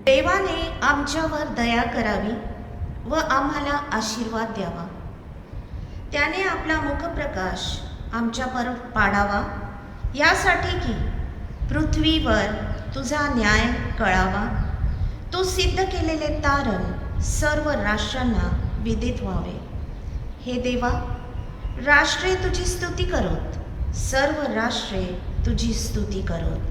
देवाने आमच्यावर दया करावी व आम्हाला आशीर्वाद द्यावा. त्याने आपला मुखप्रकाश आमच्यावर पाडावा, यासाठी की पृथ्वीवर तुझा न्याय कळावा. तू सिद्ध केलेले तारण सर्व राष्ट्रांना विदित व्हावे. हे देवा, राष्ट्रे तुझी स्तुती करोत, सर्व राष्ट्रे तुझी स्तुती करोत.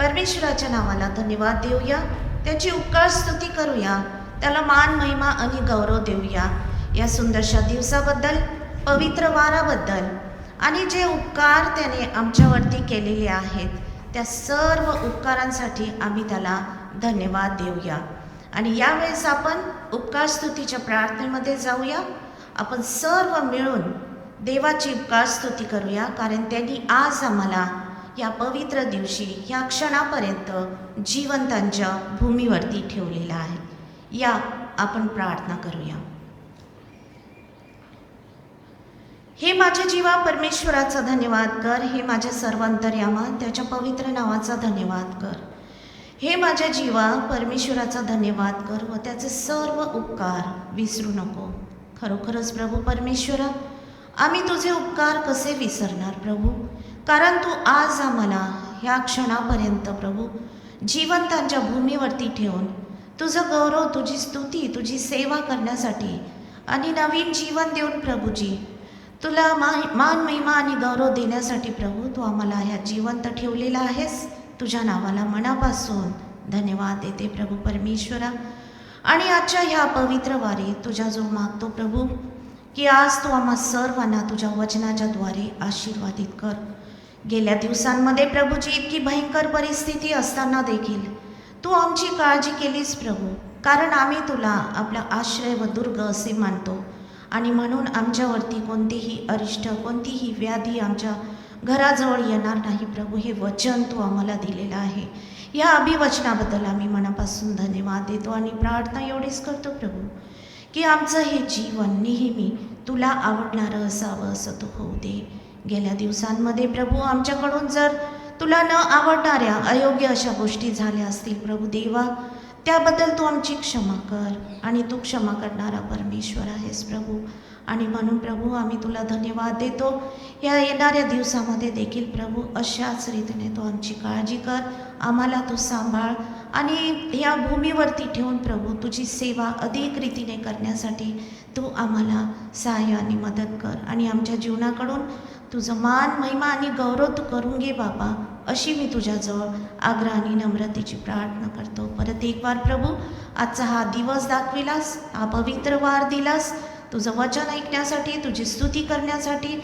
परमेश्वराच्या नावाला धन्यवाद देऊया, त्याची उपकार स्तुती करूया, त्याला मान महिमा आणि गौरव देऊया या सुंदरशा दिवसाबद्दल, पवित्र वाराबद्दल आणि जे उपकार त्याने आमच्यावरती केलेले आहेत त्या सर्व उपकारांसाठी आम्ही त्याला धन्यवाद देऊया. आणि यावेळेस आपण उपकार स्तुतीच्या प्रार्थनेमध्ये जाऊया. आपण सर्व मिळून देवाची उपकार स्तुती करूया, कारण त्यांनी आज आम्हाला या पवित्र दिवशी या क्षणापर्यंत जिवंतांच्या भूमीवरती ठेवलेला आहे. या आपण प्रार्थना करूया. हे माझ्या जीवा परमेश्वराचा धन्यवाद कर, हे माझ्या सर्व अंतर्यामा त्याच्या पवित्र नावाचा धन्यवाद कर. हे माझ्या जीवा परमेश्वराचा धन्यवाद कर व त्याचे सर्व उपकार विसरू नको. खरोखरच प्रभू परमेश्वरा, आम्ही तुझे उपकार कसे विसरणार प्रभू, कारण तू आज आम्हाला ह्या क्षणापर्यंत प्रभू जिवंतांच्या भूमीवरती ठेवून तुझं गौरव, तुझी स्तुती, तुझी सेवा करण्यासाठी आणि नवीन जीवन देऊन प्रभूजी तुला मान महिमा आणि गौरव देण्यासाठी प्रभू तू आम्हाला ह्या जिवंत ठेवलेला आहेस. तुझ्या नावाला मनापासून धन्यवाद देते प्रभू परमेश्वरा. आणि आजच्या ह्या पवित्र वारी तुझ्याजवळ मागतो प्रभू की आज तू आम्हा सर्वांना तुझ्या वचनाच्या द्वारे आशीर्वादित कर. गेल्या दिवसांमध्ये प्रभूची इतकी भयंकर परिस्थिती असताना देखील तू आमची काळजी केलीस प्रभू, कारण आम्ही तुला आपला आश्रय व दुर्ग असे मानतो आणि म्हणून आमच्यावरती कोणतेही अरिष्ट, कोणतीही व्याधी आमच्या घराजवळ येणार नाही प्रभू. हे वचन तू आम्हाला दिलेलं आहे. या अभिवचनाबद्दल आम्ही मनापासून धन्यवाद देतो आणि प्रार्थना एवढीच करतो प्रभू की आमचं हे जीवन नेहमी तुला आवडणारं असावं, असं तू होऊ दे. गेल्या दिवसांमध्ये प्रभू आमच्याकडून जर तुला न आवडणाऱ्या अयोग्य अशा गोष्टी झाल्या असतील प्रभू देवा, त्याबद्दल तू आमची क्षमा कर आणि तू क्षमा करणारा परमेश्वर आहेस प्रभू. आणि म्हणून प्रभू आम्ही तुला धन्यवाद देतो. या येणाऱ्या दिवसामध्ये देखील प्रभू अशाच रीतीने तू आमची काळजी कर, आम्हाला तू सांभाळ आणि या भूमीवरती ठेवून प्रभू तुझी सेवा अधिक रीतीने करण्यासाठी तू आम्हाला सहाय्य आणि मदत कर. आणि आमच्या जीवनाकडून तुझं मान महिमा आणि गौरव तू करून घे बाबा, अशी मी तुझ्याजवळ आग्रह आणि नम्रतेची प्रार्थना करतो. परत एक वार प्रभू आजचा हा दिवस दाखविलास, हा पवित्र वार दिलास तुझं वचन ऐकण्यासाठी, तुझी स्तुती करण्यासाठी,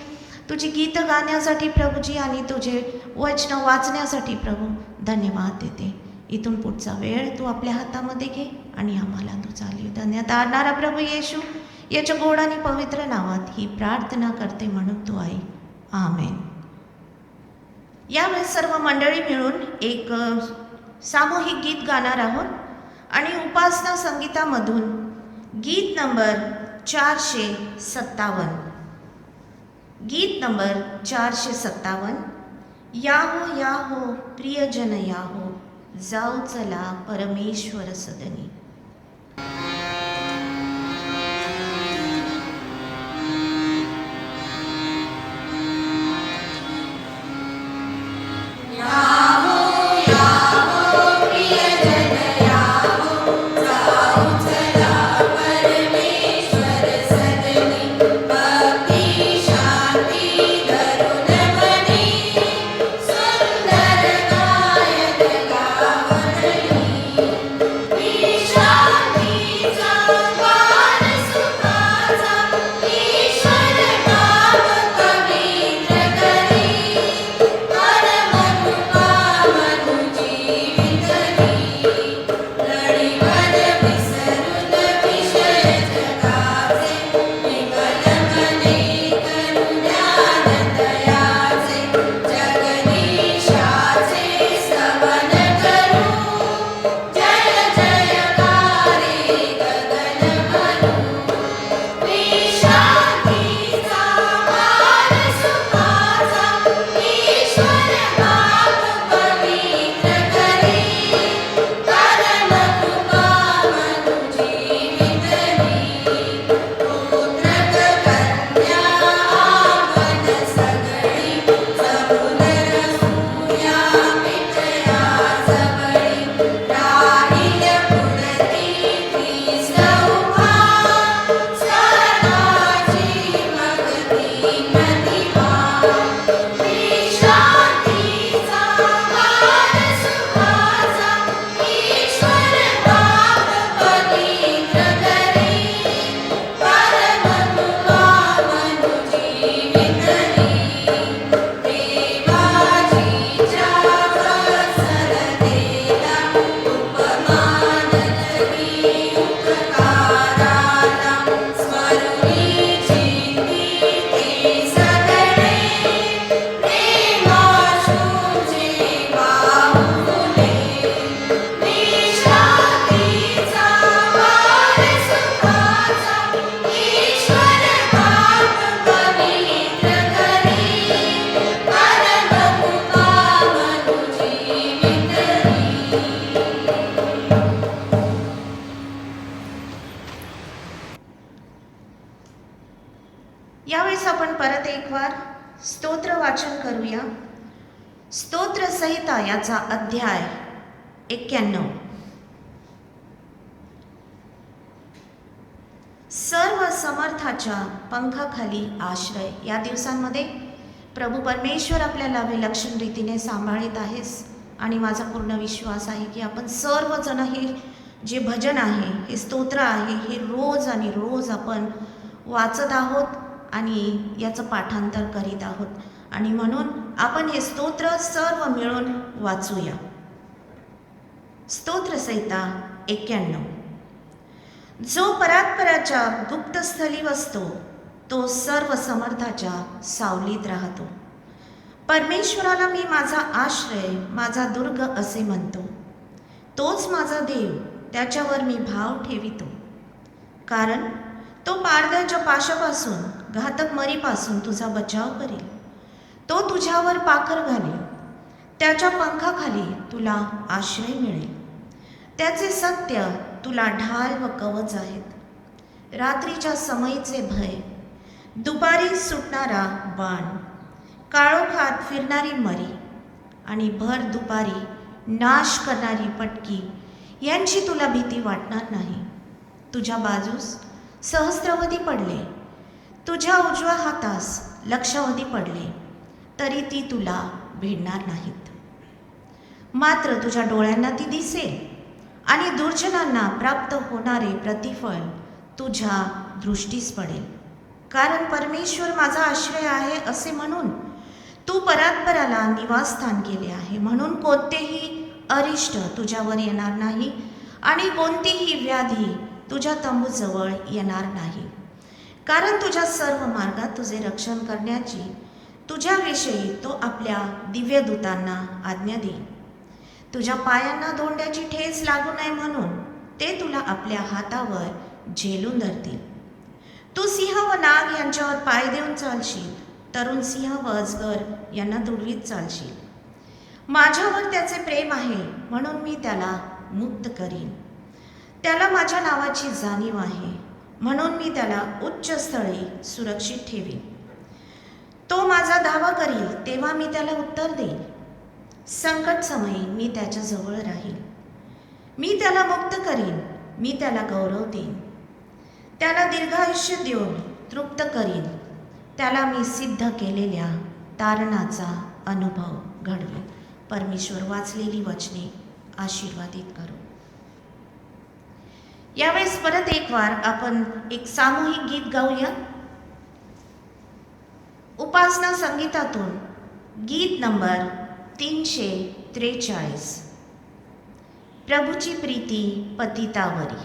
तुझी गीत गाण्यासाठी प्रभूजी आणि तुझे वचन वाचण्यासाठी प्रभू धन्यवाद देते. इथून पुढचा वेळ तू आपल्या हातामध्ये घे आणि आम्हाला तू चालू धन्यदारणारा प्रभू येशू याच्या गोड आणि पवित्र नावात ही प्रार्थना करते म्हणून तू आई. आमेन. यावेळेस सर्व मंडळी मिळून एक सामूहिक गीत गाणार आहोत आणि उपासना संगीतामधून गीत नंबर 457. गीत नंबर 457. याहो याहो प्रियजन याहो, जाऊ चला परमेश्वर सदनी. Krishna स्तोत्रसंहिता याचा अध्याय 91. सर्व समर्थाच्या पंखाखाली आश्रय. या दिवसांमध्ये प्रभू परमेश्वर आपल्याला विलक्षण रीतीने सांभाळीत आहेस आणि माझा पूर्ण विश्वास आहे की आपण सर्वजण हे जे भजन आहे, हे स्तोत्र आहे, हे रोज आणि रोज आपण वाचत आहोत आणि याचं पाठांतर करीत आहोत. आणि म्हणून आपण हे स्तोत्र सर्व मिळून वाचूया. स्तोत्रसंहिता 91. जो परात्पराच्या गुप्तस्थली वसतो तो सर्व समर्थाच्या सावलीत राहतो. परमेश्वराला मी माझा आश्रय, माझा दुर्ग असे म्हणतो. तोच माझा देव, त्याच्यावर मी भाव ठेवितो. कारण तो पारध्याच्या पाशापासून, घातक मरीपासून तुझा बचाव करेल. तो तुझ्यावर पाखर घालेल, त्याच्या पंखाखाली तुला आश्रय मिळेल. त्याचे सत्य तुला ढाल व कवच आहेत. रात्रीच्या समयीचे भय, दुपारी सुटणारा बाण, काळोखात फिरणारी मरी आणि भर दुपारी नाश करणारी पटकी यांची तुला भीती वाटणार नाही. तुझ्या बाजूस सहस्त्रवधी पडले, तुझ्या उजव्या हातास लक्षावधी पडले, तरी ती तुला भिडणार नाहीत. मात्र तुझ्या डोळ्यांना ती दिसेल आणि दुर्जनांना प्राप्त होणारे प्रतिफळ तुझ्या दृष्टीस पडेल. कारण परमेश्वर माझा आश्रय आहे असे म्हणून तू परात्पराला निवासस्थान केले आहे. म्हणून कोणतेही अरिष्ट तुझ्यावर येणार नाही आणि कोणतीही व्याधी तुझ्या तंबूजवळ येणार नाही. कारण तुझ्या सर्व मार्गात तुझे रक्षण करण्याची तुझ्याविषयी तो आपल्या दिव्यदूतांना आज्ञा देईल. तुझ्या पायांना धोंड्याची ठेच लागू नये म्हणून ते तुला आपल्या हातावर झेलून धरतील. तू सिंह व नाग यांच्यावर पाय देऊन चालशील, तरुण सिंह व अजगर यांना दुडवीत चालशील. माझ्यावर त्याचे प्रेम आहे म्हणून मी त्याला मुक्त करीन. त्याला माझ्या नावाची जाणीव आहे म्हणून मी त्याला उच्च स्थळी सुरक्षित ठेवीन. तो माझा धावा करील तेव्हा मी त्याला उत्तर देईन. संकट समयी मी त्याच्या जवळ राहील. मी त्याला मुक्त करीन, मी त्याला गौरव देईन. त्याला दीर्घायुष्य देऊन तृप्त करीन. त्याला मी सिद्ध केलेल्या तारणाचा अनुभव घडवेन. परमेश्वर वाचलेली वचने आशीर्वादित करो. यावेळेस परत एक वार आपण एक सामूहिक गीत गाऊया. उपासना संगीतातून गीत नंबर 343, प्रभूची प्रीती पतितावरी.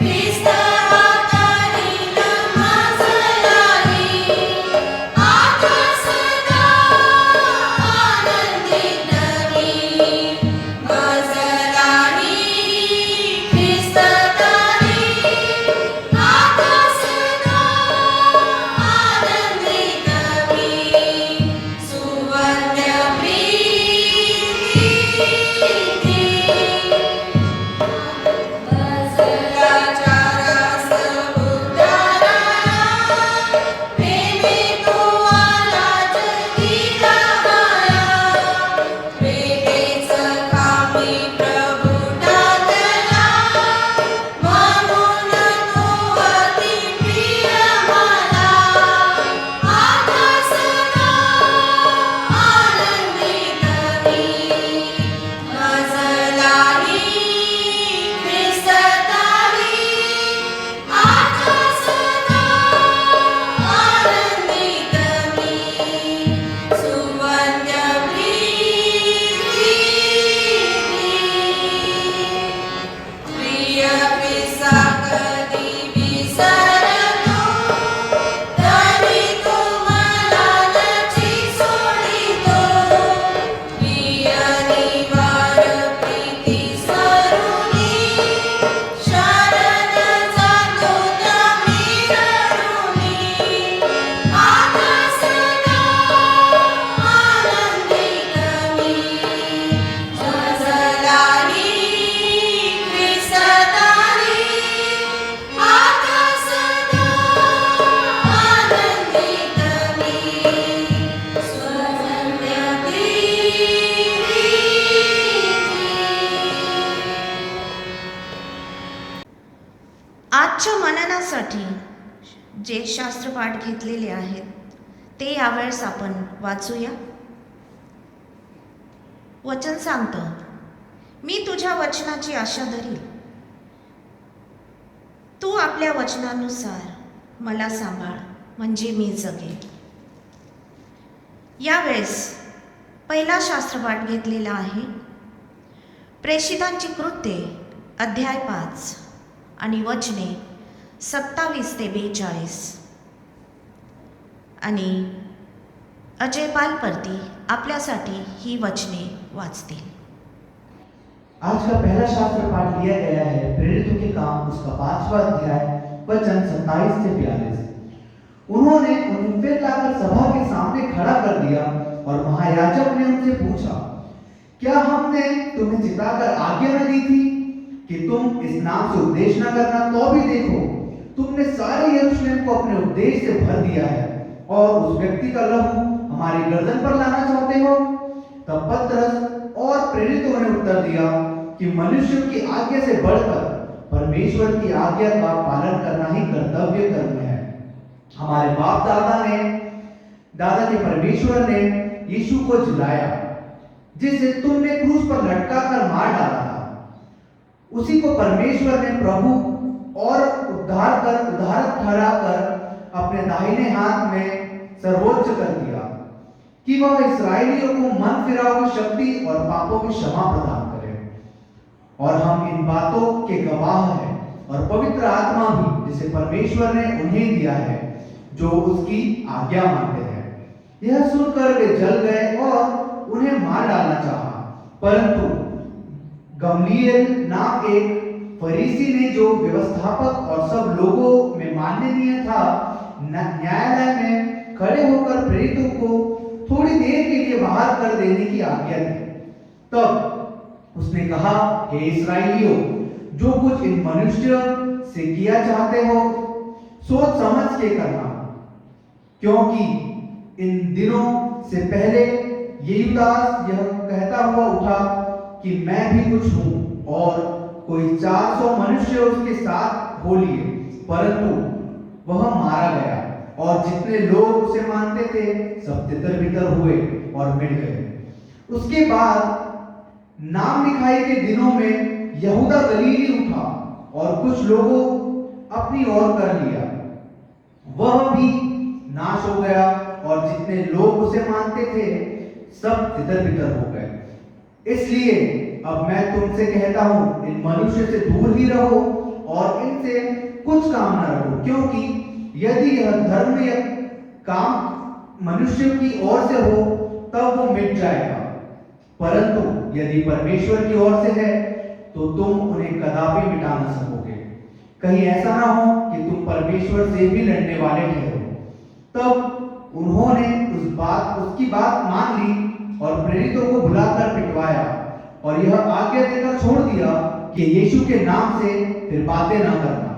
Krista Hatarina Mazalai आजच्या मननासाठी जे शास्त्रपाठ घेतलेले आहेत ते यावेळेस आपण वाचूया. वचन सांगतं, मी तुझ्या वचनाची आशा धरील. तू आपल्या वचनानुसार मला सांभाळ, म्हणजे मी जगेल. यावेळेस पहिला शास्त्रपाठ घेतलेला आहे प्रेषितांची कृत्ये अध्याय 5 आणि वचने 27 ते 42. आणि अजय पालपर्ती आपल्यासाठी ही वचने वाचतील. आज का पहला शास्त्र पाठ लिया गया है प्रेरितों के काम उसका 5वां अध्याय वचन 27 से 42। उन्होंने उन्हें फिर लाकर सभा के सामने खड़ा कर दिया और महायाजक ने उनसे पूछा, क्या हमने तुम्हें चिताकर आज्ञा न दी थी कि तुम इस नाम से उपदेश न करना? तो भी देखो, तुमने सारे यरूशलेम को अपने उपदेश से भर दिया है और उस व्यक्ति का लहू हमारी गर्दन पर लाना चाहते हो। तब पतरस और प्रेरितों ने उत्तर दिया कि मनुष्य की आज्ञा से बढ़कर परमेश्वर की आज्ञा का पालन करना ही कर्तव्य कर्म है। हमारे बाप दादा के परमेश्वर ने यीशु को जिलाया, जिसे तुमने क्रूस पर लटका कर मार डाला था। उसी को परमेश्वर ने प्रभु और उद्धारक ठहरा कर अपने दाहिने हाथ में सर्वोच्च कर दिया कि वह इसराइलियों को मन फिराव की शक्ति और पापों की क्षमा प्रदान करे। और हम इन बातों के गवाह हैं, और पवित्र आत्मा भी जिसे परमेश्वर ने उन्हें दिया है जो उसकी आज्ञा मानते हैं। यह सुनकर वे जल गए और उन्हें मार डालना चाहा, परंतु गमलीएल नाम एक फरीसी ने, जो व्यवस्थापक और सब लोगों में माननीय था, न्यायालय में खड़े होकर प्रेरितों को थोड़ी देर के लिए बाहर कर देने की आज्ञा दी। तब उसने कहा, हे इस्राएलियों, जो कुछ इन मनुष्य से किया चाहते हो सोच समझ के करना, क्योंकि इन दिनों से पहले यूदास यह कहता हुआ उठा कि मैं भी कुछ हूं, और कोई 400 मनुष्य उसके साथ हो लिए, परंतु वह मारा गया और जितने लोग उसे मानते थे सब तितर-बितर हुए और मिट गए। उसके बाद नाम लिखाई के दिनों में यहूदा गलीली उठा और कुछ लोगों अपनी ओर कर लिया, वह भी नाश हो गया और जितने लोग उसे मानते थे सब तितर-बितर हो गए। इसलिए अब मैं तुमसे कहता हूं, इन मनुष्य से दूर ही रहो और इनसे कुछ काम न रखो, क्योंकि यदि यह धर्म या काम मनुष्य की ओर से हो तब वो मिट जाएगा, परंतु यदि परमेश्वर की ओर से है तो तुम उन्हें कदापि मिटा न सकोगे। कहीं ऐसा ना हो कि तुम परमेश्वर से भी लड़ने वाले ठहरो। तब उन्होंने उसकी बात मान ली और प्रेरितों को बुलाकर पिटवाया और यह आज्ञा देकर छोड़ दिया कि यीशु के नाम से फिर बातें न करना।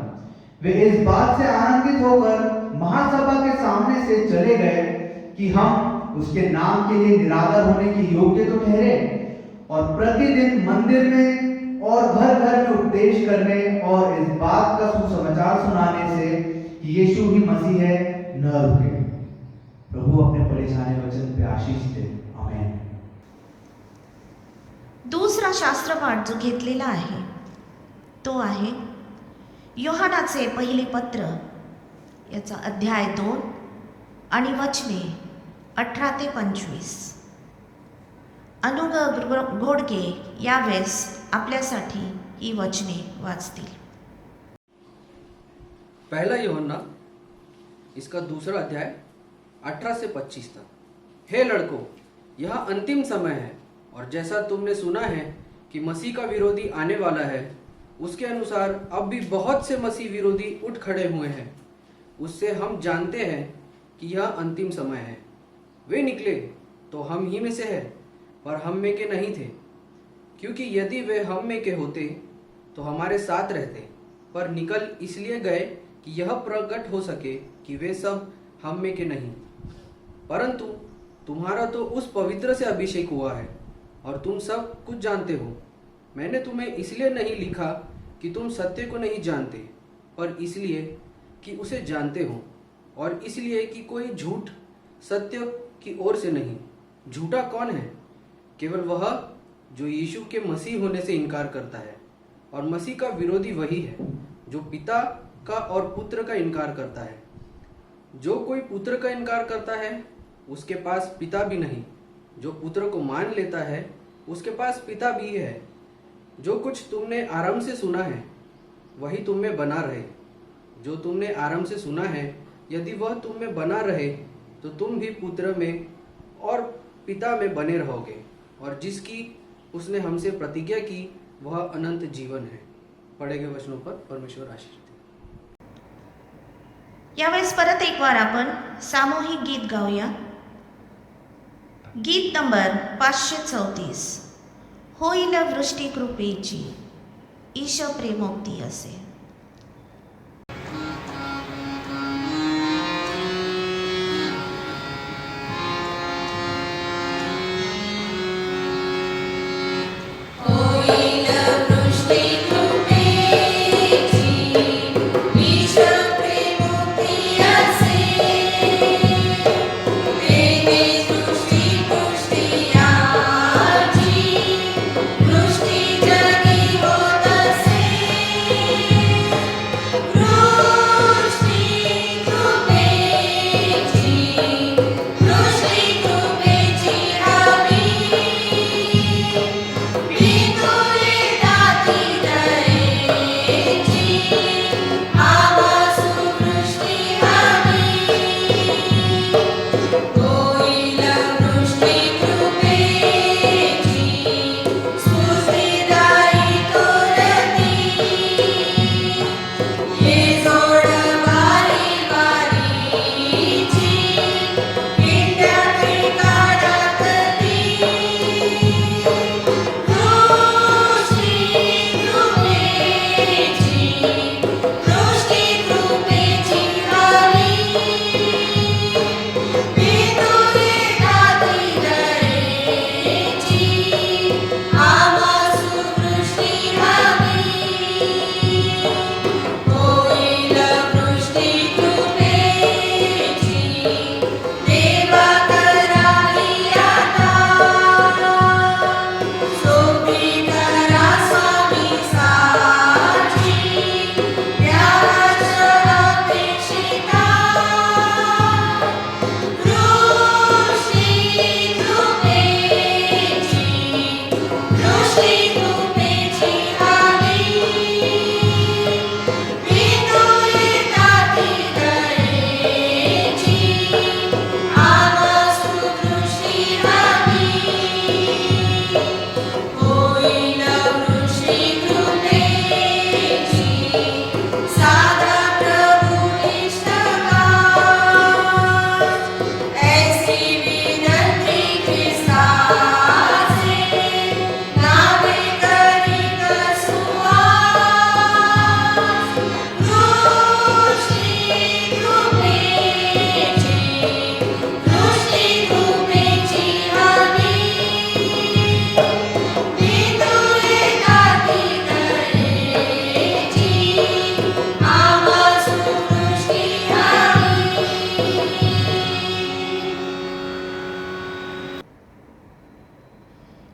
वे इस बात से आनंदित होकर महासभा के सामने से चले गए कि हम उसके नाम के लिए निरादर होने के योग्य तो ठहरे, और प्रतिदिन मंदिर में और घर घर में उपदेश करने और इस बात का सुसमाचार सुनाने से कि यीशु ही मसीह है न रुके। प्रभु अपने पढ़े जाने वचन पे आशीष दे, आमीन। दुसरा शास्त्रपाठ जो घेतलेला आहे तो आहे योहानाचे पहिले पत्र, याचा अध्याय 2 आणि वचने 18 ते 25. अनुग घोडके यावेळेस आपल्यासाठी ही वचने वाचतील. पहला यूहन्ना इसका दूसरा अध्याय 18 से 25 तक। हे लड़कों, यह अंतिम समय है, और जैसा तुमने सुना है कि मसीह का विरोधी आने वाला है, उसके अनुसार अब भी बहुत से मसीह विरोधी उठ खड़े हुए हैं। उससे हम जानते हैं कि यह अंतिम समय है। वे निकले तो हम ही में से है, पर हम में के नहीं थे, क्योंकि यदि वे हम में के होते तो हमारे साथ रहते, पर निकल इसलिए गए कि यह प्रकट हो सके कि वे सब हम में के नहीं। परंतु तुम्हारा तो उस पवित्र से अभिषेक हुआ है और तुम सब कुछ जानते हो। मैंने तुम्हें इसलिए नहीं लिखा कि तुम सत्य को नहीं जानते, पर इसलिए कि उसे जानते हो, और इसलिए कि कोई झूठ सत्य की ओर से नहीं। झूठा कौन है? केवल वह जो यीशु के मसीह होने से इनकार करता है, और मसीह का विरोधी वही है जो पिता का और पुत्र का इनकार करता है। जो कोई पुत्र का इनकार करता है उसके पास पिता भी नहीं। जो पुत्र को मान लेता है उसके पास पिता भी है। जो कुछ तुमने आरंभ से सुना है वही तुम में बना रहे। जो तुमने आरंभ से सुना है यदि वह तुम में बना रहे तो तुम भी पुत्र में और पिता में बने रहोगे। और जिसकी उसने हमसे प्रतिज्ञा की वह अनंत जीवन है। पढ़े गए वचनों पर परमेश्वर आशीष दे। यावेळेस परत एक बार आपण सामूहिक गीत गाऊया. गीत नंबर 534. होईल वृष्टी कृपेची ईश प्रेमोक्ती असे.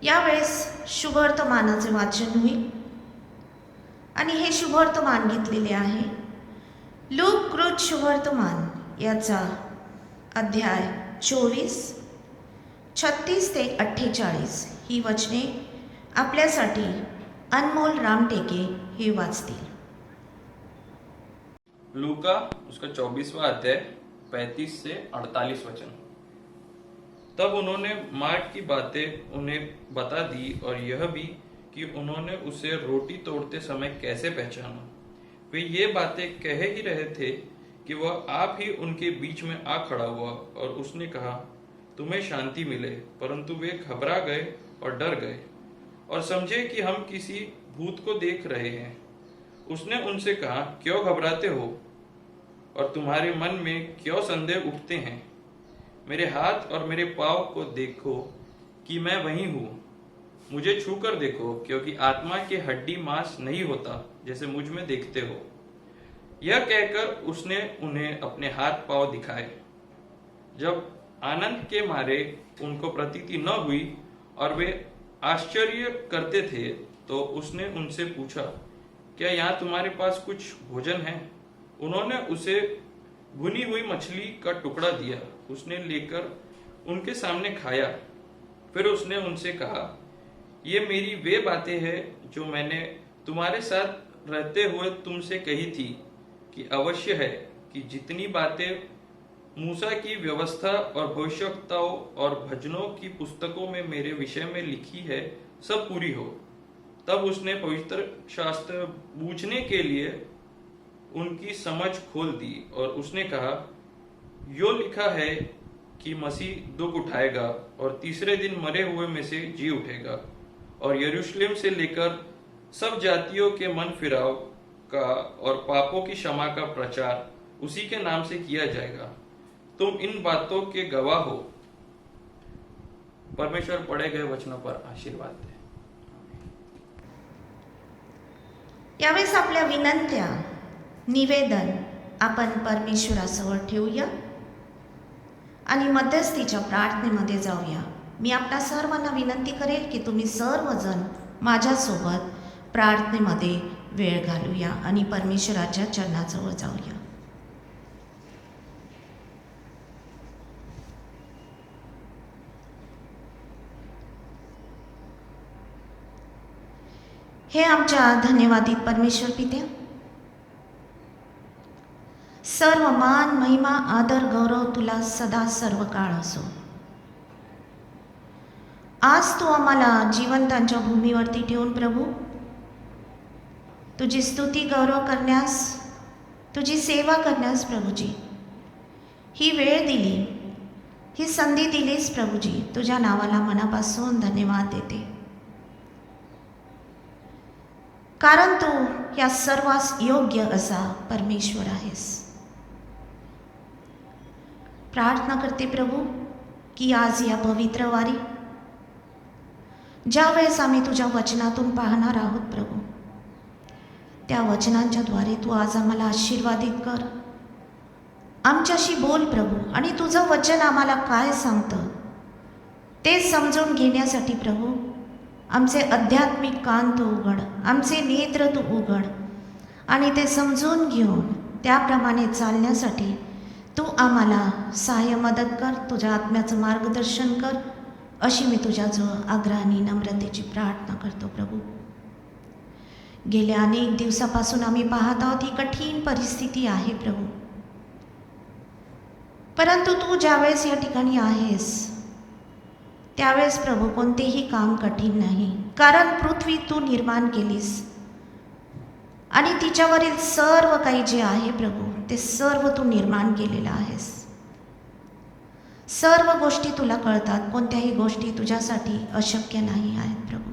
यावेळेस शुभवर्तमानाचे वाचन होईल आणि हे शुभवर्तमान घेतलेले आहे लूक कृत शुभवर्तमान याचा अध्याय 24 36 ते 48 ही वचने आपल्यासाठी अनमोल रामटेके हे वाचतील. लूका उसका 24वां अध्याय 35 से 48 वचन. तब उन्होंने मार्ट की बातें उन्हें बता दी और यह भी कि उन्होंने उसे रोटी तोड़ते समय कैसे पहचाना. वे ये बातें कह ही रहे थे कि वह आप ही उनके बीच में आ खड़ा हुआ और उसने कहा, तुम्हें शांति मिले. परंतु वे घबरा गए और डर गए और समझे कि हम किसी भूत को देख रहे हैं. उसने उनसे कहा, क्यों घबराते हो और तुम्हारे मन में क्यों संदेह उठते हैं. मेरे हाथ और मेरे पाँव को देखो कि मैं वही हूँ. मुझे छूकर देखो, क्योंकि आत्मा के हड्डी मांस नहीं होता जैसे मुझ में देखते हो. यह कहकर उसने उन्हें अपने हाथ पांव दिखाए। जब आनंद के मारे उनको प्रतीति न हुई और वे आश्चर्य करते थे, तो उसने उनसे पूछा, क्या यहाँ तुम्हारे पास कुछ भोजन है? उन्होंने उसे भुनी हुई मछली का टुकड़ा दिया। उसने लेकर उनके सामने खाया। फिर उसने उनसे कहा, ये मेरी वे बातें हैं जो मैंने तुम्हारे साथ रहते हुए तुमसे कही थी कि अवश्य है कि जितनी बातें मूसा की व्यवस्था और भविष्यवक्ताओं और भजनों की पुस्तकों में मेरे विषय में लिखी है, सब पूरी हो। तब उसने पवित्र शास्त्र बूझने के लिए उनकी समझ खोल दी और उसने कहा, यो लिखा है कि मसीह दुख उठाएगा और तीसरे दिन मरे हुए में से जी उठेगा और यरूशलेम से लेकर सब जातियों के मन फिराव का और पापों की क्षमा का प्रचार उसी के नाम से किया जाएगा। तुम इन बातों के गवाह हो। परमेश्वर पढ़े गए वचनों पर आशीर्वाद दे। यावेळेस आपल्या विनंत्या, निवेदन आपण परमेश्वरासमोर ठेवूया आणि मध्यस्थीच्या प्रार्थनेमध्ये जाऊया। मी आपल्या सर्वांना विनंती करेल की तुम्ही सर्वजण माझ्यासोबत प्रार्थनेमध्ये वेळ घालूया आणि परमेश्वराच्या चरणाजवळ जाऊया। हे आमच्या धन्यवादित परमेश्वर पित्या, सर्व मान महिमा आदर गौरव तुला सदा सर्व काळ असो। आज तू आम्हाला जिवंतांच्या भूमीवरती ठेवून प्रभू तुझी स्तुती गौरव करण्यास, तुझी सेवा करण्यास प्रभूजी ही वेळ दिली, ही संधी दिलीस प्रभूजी। तुझ्या नावाला मनापासून धन्यवाद देते, कारण तू या सर्वास योग्य असा परमेश्वर आहेस। प्रार्थना करते प्रभू की आज या पवित्र वारी ज्या वेळेस आम्ही तुझ्या वचनातून पाहणार आहोत प्रभू, त्या वचनांच्या द्वारे तू आज आम्हाला आशीर्वादित कर, आमच्याशी बोल प्रभू। आणि तुझं वचन आम्हाला काय सांगतं ते समजून घेण्यासाठी प्रभू आमचे आध्यात्मिक कान तू उघड, आमचे नेत्र तू उघड आणि ते समजून घेऊन त्याप्रमाणे चालण्यासाठी तू आम्हाला सहाय्य मदत कर, तुझ्या आत्म्याचं मार्गदर्शन कर, अशी मी तुझ्याजवळ आग्रहाने नम्रतेची प्रार्थना करतो प्रभू। गेल्या अनेक दिवसापासून आम्ही पाहत आहोत ही कठीण परिस्थिती आहे प्रभू, परंतु तू ज्यावेळेस या ठिकाणी आहेस त्यावेळेस प्रभू कोणतेही काम कठीण नाही, कारण पृथ्वी तू निर्माण केलीस आणि तिच्यावरील सर्व काही जे आहे प्रभू ते सर्व तू निर्माण केलेलं आहेस। सर्व गोष्टी तुला कळतात, कोणत्याही गोष्टी तुझ्यासाठी अशक्य नाही आहेत प्रभू।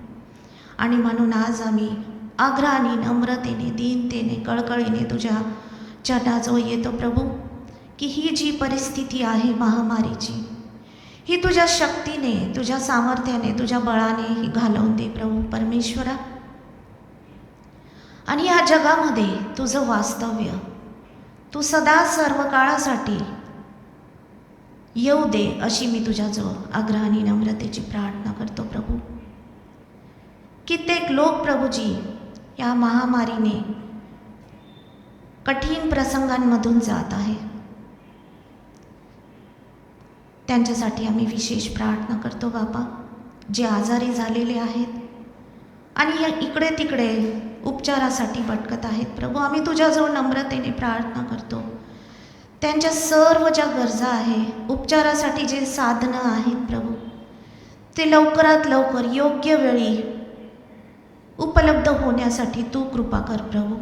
आणि म्हणून आज आम्ही आग्रहाने, नम्रतेने, दीनतेने, कळकळीने तुझ्या चरणाजवळ येतो प्रभू की ही जी परिस्थिती आहे महामारीची, ही तुझ्या शक्तीने, तुझ्या सामर्थ्याने, तुझ्या बळाने ही घालवून दे प्रभू परमेश्वरा। आणि या जगामध्ये तुझं वास्तव्य तू सदा सर्व काळासाठी येऊ दे, अशी मी तुझ्याजवळ आग्रहाने नम्रतेची प्रार्थना करतो प्रभू। कित्येक लोक प्रभूजी या महामारीने कठीण प्रसंगांमधून जात आहे, त्यांच्यासाठी आम्ही विशेष प्रार्थना करतो बाबा। जे आजारी झालेले आहेत आणि या इकडे तिकडे उपचारासाठी भटकत आहेत प्रभू, आम्ही तुझ्याजवळ नम्रतेने प्रार्थना करतो। त्यांच्या सर्व ज्या गरजा आहे, उपचारासाठी जे साधनं आहेत प्रभू, ते लवकरात लवकर योग्य वेळी उपलब्ध होण्यासाठी तू कृपा कर प्रभू।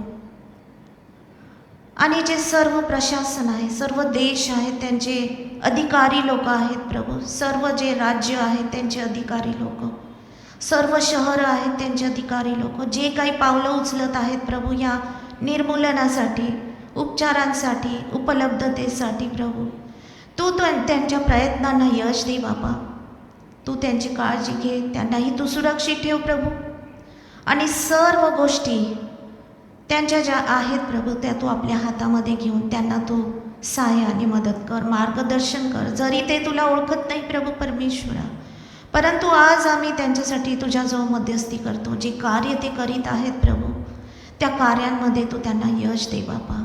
आणि जे सर्व प्रशासन आहे, सर्व देश आहेत, त्यांचे अधिकारी लोक आहेत प्रभू, सर्व जे राज्य आहेत त्यांचे अधिकारी लोक, सर्व शहरं आहेत त्यांचे अधिकारी लोक, जे काही पावलं उचलत आहेत प्रभू या निर्मूलनासाठी, उपचारांसाठी, उपलब्धतेसाठी प्रभू, तू त्यांच्या प्रयत्नांना यश दे बाबा। तू त्यांची काळजी घे, त्यांनाही तू सुरक्षित ठेव प्रभू। आणि सर्व गोष्टी त्यांच्या ज्या आहेत प्रभू त्या तू आपल्या हातामध्ये घेऊन त्यांना तू सहाय्य आणि मदत कर, मार्गदर्शन कर. जरी ते तुला ओळखत नाही प्रभू परमेश्वरा, परंतु आज आम्ही त्यांच्यासाठी तुझ्याजवळ मध्यस्थी करतो. जे कार्य ते करीत आहेत प्रभू, त्या कार्यांमध्ये तू त्यांना यश दे बापा.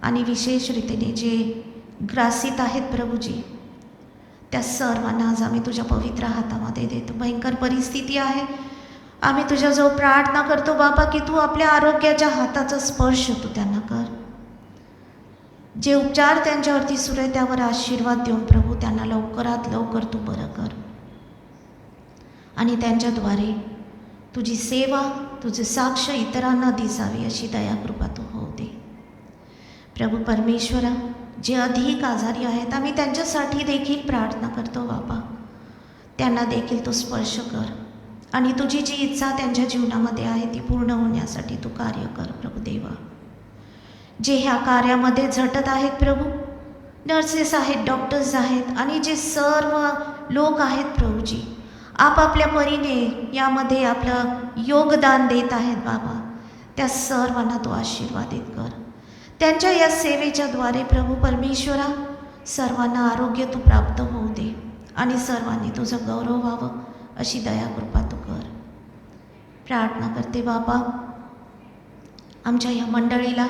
आणि विशेष रीतीने जे ग्रासित आहेत प्रभूजी, त्या सर्वांना आज आम्ही तुझ्या पवित्र हातामध्ये देतो. भयंकर परिस्थिती आहे, आम्ही तुझ्याजवळ प्रार्थना करतो बाबा की तू आपल्या आरोग्याच्या हाताचा स्पर्श तू त्यांना कर. जे उपचार त्यांच्यावरती सुरू आहे त्यावर आशीर्वाद देऊन प्रभू त्यांना लवकरात लवकर तू बरं कर. आणि त्यांच्याद्वारे तुझी सेवा, तुझे साक्ष इतरांना दिसावी अशी दयाकृपा तू होऊ दे. प्रभू परमेश्वरा, जे अधिक आजारी आहेत आम्ही त्यांच्यासाठी देखील प्रार्थना करतो बाबा. त्यांना देखील तू स्पर्श कर आणि तुझी जी इच्छा त्यांच्या जीवनामध्ये आहे ती पूर्ण होण्यासाठी तू कार्य कर प्रभू देवा. जे ह्या कार्यामध्ये झटत आहेत प्रभू, नर्सेस आहेत, डॉक्टर्स आहेत आणि जे सर्व लोक आहेत प्रभूजी, आपापल्या परीने यामध्ये आपलं योगदान देत आहेत बाबा, त्या सर्वांना तू आशीर्वादित कर. त्यांच्या या सेवेच्या द्वारे प्रभू परमेश्वरा सर्वांना आरोग्य तू प्राप्त होऊ दे आणि सर्वांनी तुझं गौरव व्हावं अशी दयाकृपा तू कर. प्रार्थना करते बाबा, आमच्या या मंडळीला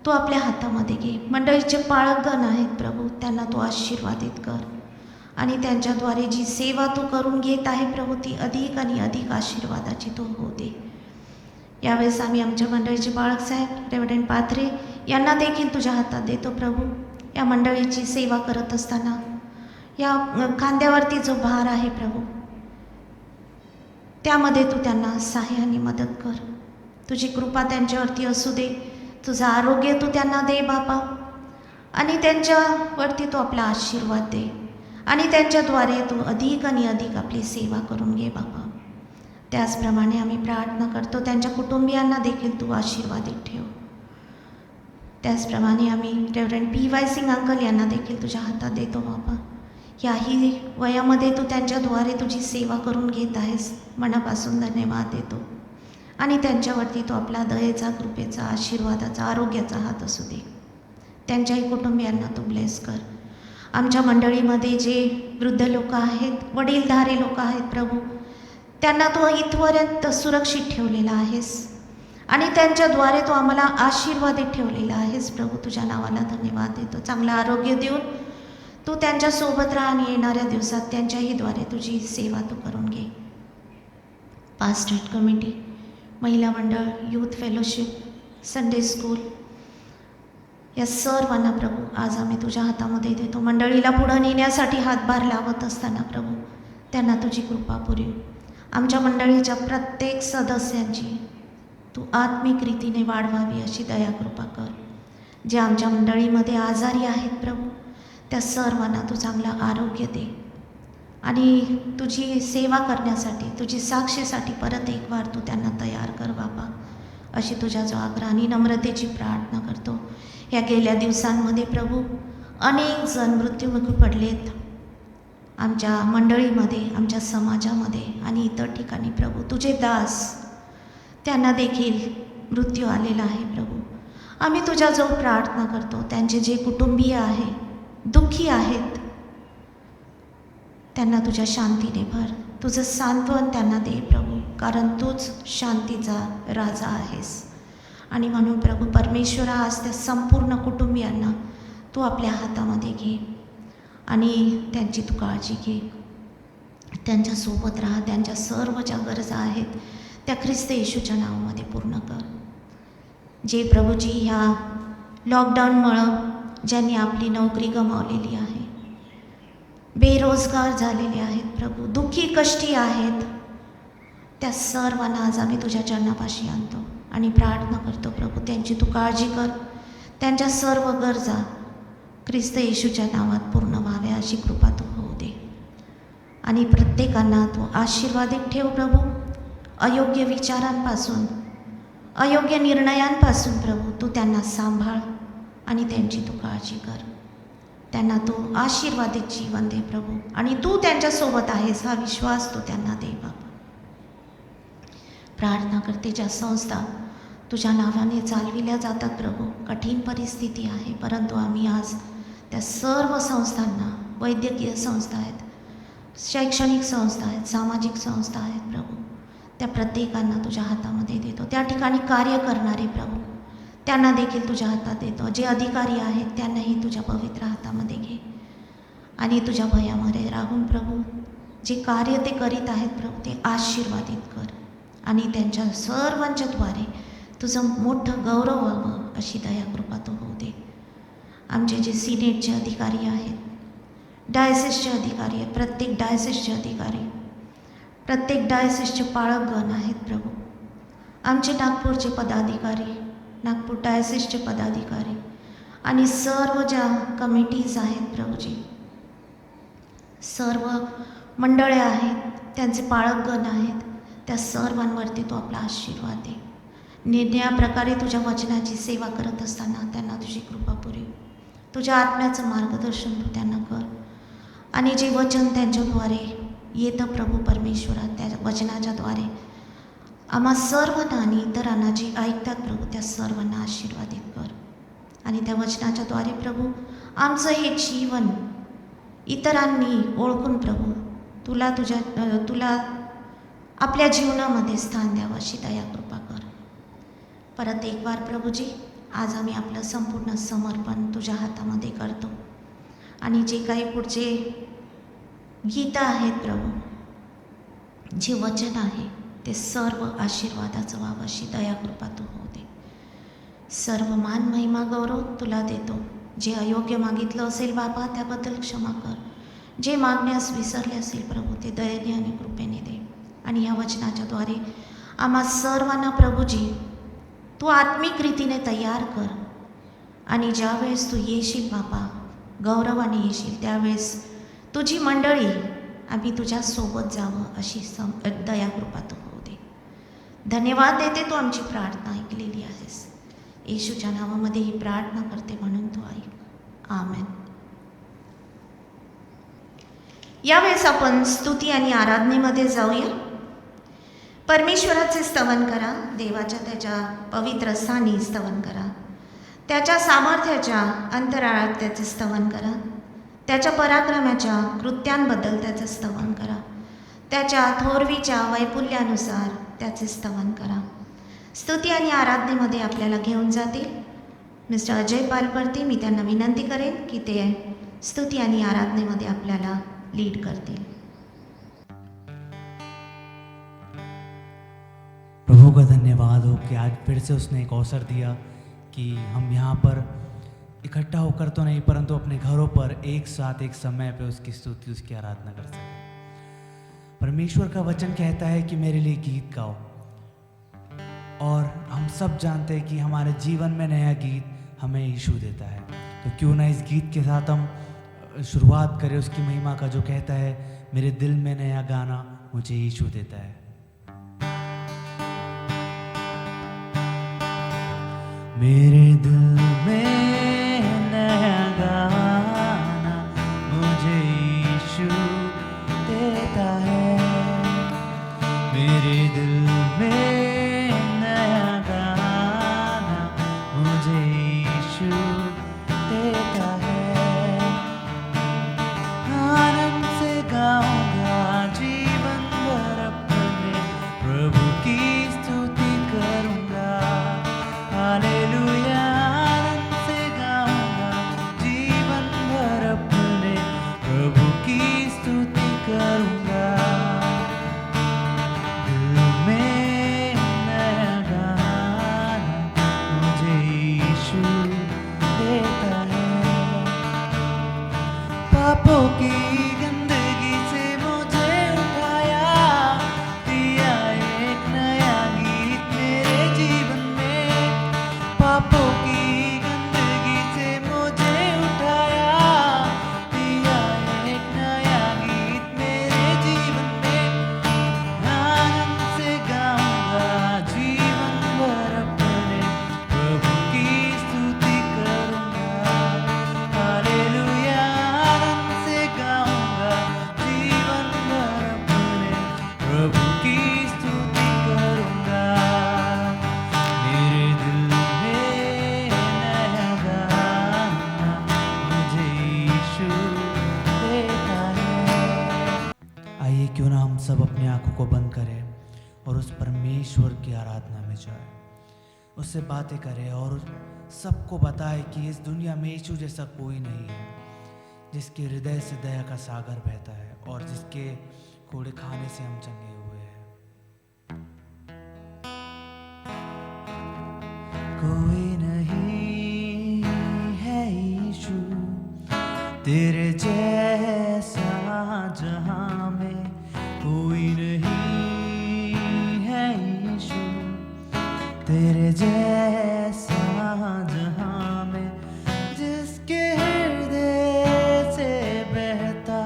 तू आपल्या हातामध्ये घे. मंडळीचे पाळकगण आहेत प्रभू, त्यांना तू आशीर्वादित कर आणि त्यांच्याद्वारे जी सेवा तू करून घेत आहे प्रभू ती अधिक आणि अधिक आशीर्वादाची तू होऊ दे. यावेळेस आम्ही आमच्या मंडळीचे बाळकसाहेब रेव्हरंड पाथरे यांना देखील तुझ्या हातात देतो प्रभू. या मंडळीची सेवा करत असताना या खांद्यावरती जो भार आहे प्रभू, त्यामध्ये तू त्यांना सहाय्य आणि मदत कर. तुझी कृपा त्यांच्यावरती असू दे, तुझं आरोग्य तू त्यांना दे बापा आणि त्यांच्यावरती तू आपला आशीर्वाद दे आणि त्यांच्याद्वारे तू अधिक आणि अधिक आपली सेवा करून घे बापा. त्याचप्रमाणे आम्ही प्रार्थना करतो त्यांच्या कुटुंबियांना देखील तू आशीर्वादित ठेव. त्याचप्रमाणे आम्ही रेव्हरंड PY सिंग अंकल यांना देखील तुझ्या हातात देतो बापा. याही वयामध्ये तू त्यांच्याद्वारे तुझी सेवा करून घेत आहेस, मनापासून धन्यवाद देतो आणि त्यांच्यावरती तू आपला दयेचा, कृपेचा, आशीर्वादाचा, आरोग्याचा हात असू दे. त्यांच्याही कुटुंबियांना तू ब्लेस कर. आमच्या मंडळीमध्ये जे वृद्ध लोक आहेत, वडीलधारे लोक आहेत प्रभू, त्यांना तू इथपर्यंत सुरक्षित ठेवलेला आहेस आणि त्यांच्याद्वारे तू आम्हाला आशीर्वादित ठेवलेला आहेस प्रभू. तुझ्या नावाला धन्यवाद देतो. चांगलं आरोग्य देऊन तू त्यांच्यासोबत राहा आणि येणाऱ्या दिवसात त्यांच्याहीद्वारे तुझी सेवा तू करून घे. पास्टरेट कमिटी, महिला मंडळ, यूथ फेलोशिप, संडे स्कूल, या सर्वांना प्रभू आज आम्ही तुझ्या हातामध्ये देतो. मंडळीला पुढं नेण्यासाठी हातभार लावत असताना प्रभू त्यांना तुझी कृपा पुरेव. आमच्या मंडळीच्या प्रत्येक सदस्यांची तू आत्मिक रीतीने वाढवावी अशी दयाकृपा कर. जे आमच्या मंडळीमध्ये आजारी आहेत प्रभू, त्या सर्वांना तू चांगलं आरोग्य दे आणि तुझी सेवा करण्यासाठी, तुझी साक्षीसाठी परत एक वार तू त्यांना तयार कर बाबा अशी तुझ्याजवळ आग्रह आणि नम्रतेची प्रार्थना करतो. या गेल्या दिवसांमध्ये प्रभू अनेक जण मृत्युमुखी पडलेत आमच्या मंडळीमध्ये, आमच्या समाजामध्ये आणि इतर ठिकाणी प्रभू. तुझे दास, त्यांना देखील मृत्यू आलेला आहे प्रभू. आम्ही तुझ्याजवळ प्रार्थना करतो, त्यांचे जे कुटुंबीय आहे, दुःखी आहेत, त्यांना तुझ्या शांतीने भर. तुझं सांत्वन त्यांना दे प्रभू, कारण तूच शांतीचा राजा आहेस. आणि म्हणून प्रभू परमेश्वरा आज त्या संपूर्ण कुटुंबियांना तू आपल्या हातामध्ये घे आणि त्यांची तू काळजी घे. त्यांच्यासोबत राहा. त्यांच्या सर्व ज्या गरजा आहेत त्या ख्रिस्त येशूच्या नावामध्ये पूर्ण कर. जे प्रभूजी ह्या लॉकडाऊनमुळं ज्यांनी आपली नोकरी गमावलेली आहे, बेरोजगार झालेले आहेत प्रभू, दुःखी कष्टी आहेत, त्या सर्वांना आज आम्ही तुझ्या चरणापाशी आणतो आणि प्रार्थना करतो प्रभू त्यांची तू काळजी कर. त्यांच्या सर्व गरजा ख्रिस्त येशूच्या नावात पूर्ण व्हाव्या अशी कृपा तू होऊ दे आणि प्रत्येकांना तू आशीर्वादित ठेव प्रभू. अयोग्य विचारांपासून, अयोग्य निर्णयांपासून प्रभू तू त्यांना सांभाळ आणि त्यांची तू काळजी कर. त्यांना तू आशीर्वादित जीवन दे प्रभू आणि तू त्यांच्यासोबत आहेस हा विश्वास तू त्यांना दे बाबा. प्रार्थना करते ज्या संस्था तुझ्या नावाने चालविल्या जातात प्रभू. कठीण परिस्थिती आहे, परंतु आम्ही आज त्या सर्व संस्थांना, वैद्यकीय संस्था आहेत, शैक्षणिक संस्था आहेत, सामाजिक संस्था आहेत प्रभू, त्या प्रत्येकांना तुझ्या हातामध्ये देतो. त्या ठिकाणी कार्य करणारे प्रभू, त्यांना देखील तुझ्या हातात देतो. जे अधिकारी आहेत त्यांनाही तुझ्या पवित्र हातामध्ये घे आणि तुझ्या भयामध्ये राहून प्रभू जे कार्य ते करीत आहेत प्रभू ते आशीर्वादित कर आणि त्यांच्या सर्वांच्या द्वारे तुझं मोठं गौरव व्हावं अशी दयाकृपा तू होऊ दे. आमचे जे सिनेटचे अधिकारी आहेत, डायसिसचे अधिकारी आहेत, प्रत्येक डायसिसचे अधिकारी, प्रत्येक डायसिसचे पाळकगण आहेत प्रभू, आमचे नागपूरचे पदाधिकारी, नागपूर डायसिसचे पदाधिकारी आणि सर्व ज्या कमिटीज आहेत प्रभूजी, सर्व मंडळे आहेत, त्यांचे पाळकगण आहेत, त्या सर्वांवरती तू आपला आशीर्वाद दे. निर्णया प्रकारे तुझ्या वचनाची सेवा करत असताना त्यांना तुझी कृपा पुरेव. तुझ्या आत्म्याचं मार्गदर्शन तू त्यांना कर आणि जे वचन त्यांच्याद्वारे येतं प्रभू परमेश्वरा, त्या वचनाच्याद्वारे आम्हा सर्वांना आणि इतरांना जे ऐकतात प्रभू त्या सर्वांना आशीर्वादित कर आणि त्या वचनाच्याद्वारे प्रभू आमचं हे जीवन इतरांनी ओळखून प्रभू तुला आपल्या जीवनामध्ये स्थान द्यावं अशी दया कृपा कर. परत एक बार प्रभूजी आज आम्ही आपलं संपूर्ण समर्पण तुझ्या हातामध्ये करतो आणि जे काही पुढचे गीतं आहेत प्रभू, जे वचन आहे ते सर्व आशीर्वादाचं व्हावं अशी दया कृपा तू होऊ दे. सर्व मान महिमा गौरव तुला देतो. जे अयोग्य मागितलं असेल बाबा त्याबद्दल क्षमा कर. जे मागण्यास विसरले असेल प्रभू ते दयेने आणि कृपेने दे आणि या वचनाच्याद्वारे आम्हा सर्वांना प्रभूजी तू आत्मिक रीतीने तयार कर आणि ज्यावेळेस तू येशील बाबा गौरवाने येशील त्यावेळेस तुझी मंडळी आम्ही तुझ्या सोबत जावं अशी दयाकृपा तू होऊ दे. धन्यवाद देते, तू आमची प्रार्थना ऐकलेली आहेस. येशूच्या नावामध्ये ही प्रार्थना करते म्हणून तू ऐक. आमेन. यावेळेस आपण स्तुती आणि आराधनेमध्ये जाऊया. परमेश्वराचे स्तवन करा, देवाच्या त्याच्या पवित्र स्थानी स्तवन करा, त्याच्या सामर्थ्याच्या अंतराळात त्याचे स्तवन करा, त्याच्या पराक्रमाच्या कृत्यांबद्दल त्याचे स्तवन करा, त्याच्या थोरवीच्या वैपुल्यानुसार त्याचे स्तवन करा. स्तुती आणि आराधनेमध्ये आपल्याला घेऊन जातील मिस्टर अजय पालपर्ती. मी त्यांना विनंती करेन की ते स्तुती आणि आराधनेमध्ये आपल्याला लीड करतील. प्रभु का धन्यवाद हो कि आज फिर से उसने एक अवसर दिया कि हम यहाँ पर इकट्ठा होकर तो नहीं परंतु अपने घरों पर एक साथ एक समय पे उसकी स्तुति उसकी आराधना कर सकें. परमेश्वर का वचन कहता है कि मेरे लिए गीत गाओ और हम सब जानते हैं कि हमारे जीवन में नया गीत हमें यीशु देता है. तो क्यों ना इस गीत के साथ हम शुरुआत करें उसकी महिमा का, जो कहता है मेरे दिल में नया गाना मुझे यीशु देता है. मेरे दिल में नया गाना मुझे यीशु देता है. मेरे दिल में नया गाना मुझे यीशु देता है. आनंद से गाऊंगा जीवन भर अपने प्रभु की स्तुति करूंगा. हालेलुया. आंखों को बंद करे और उस परमेश्वर की आराधना में जाए, उससे बातें करे और सबको बताए कि इस दुनिया में यीशु जैसा कोई नहीं है, जिसके हृदय से दया का सागर बहता है और जिसके कोड़े खाने से हम चंगे हुए हैं। कोई नहीं है यीशु तेरे जैसा जहां में, कोई नहीं है यीशु तेरे जैसा जहां में, जिसके हृदय से बहता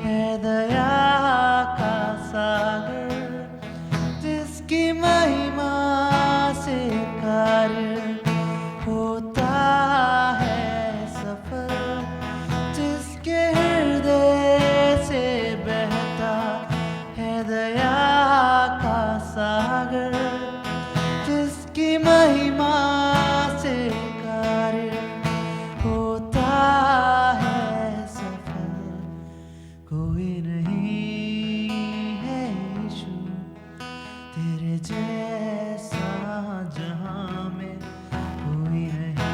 है दया का सागर, जिसकी महिमा से कार्य होता है सफल, जिसके हृदय से बहता है दया का सागर, जिसकी महिमा से कार्य होता है सफल, कोई नहीं है यीशु तेरे जैसा जहां में, कोई नहीं।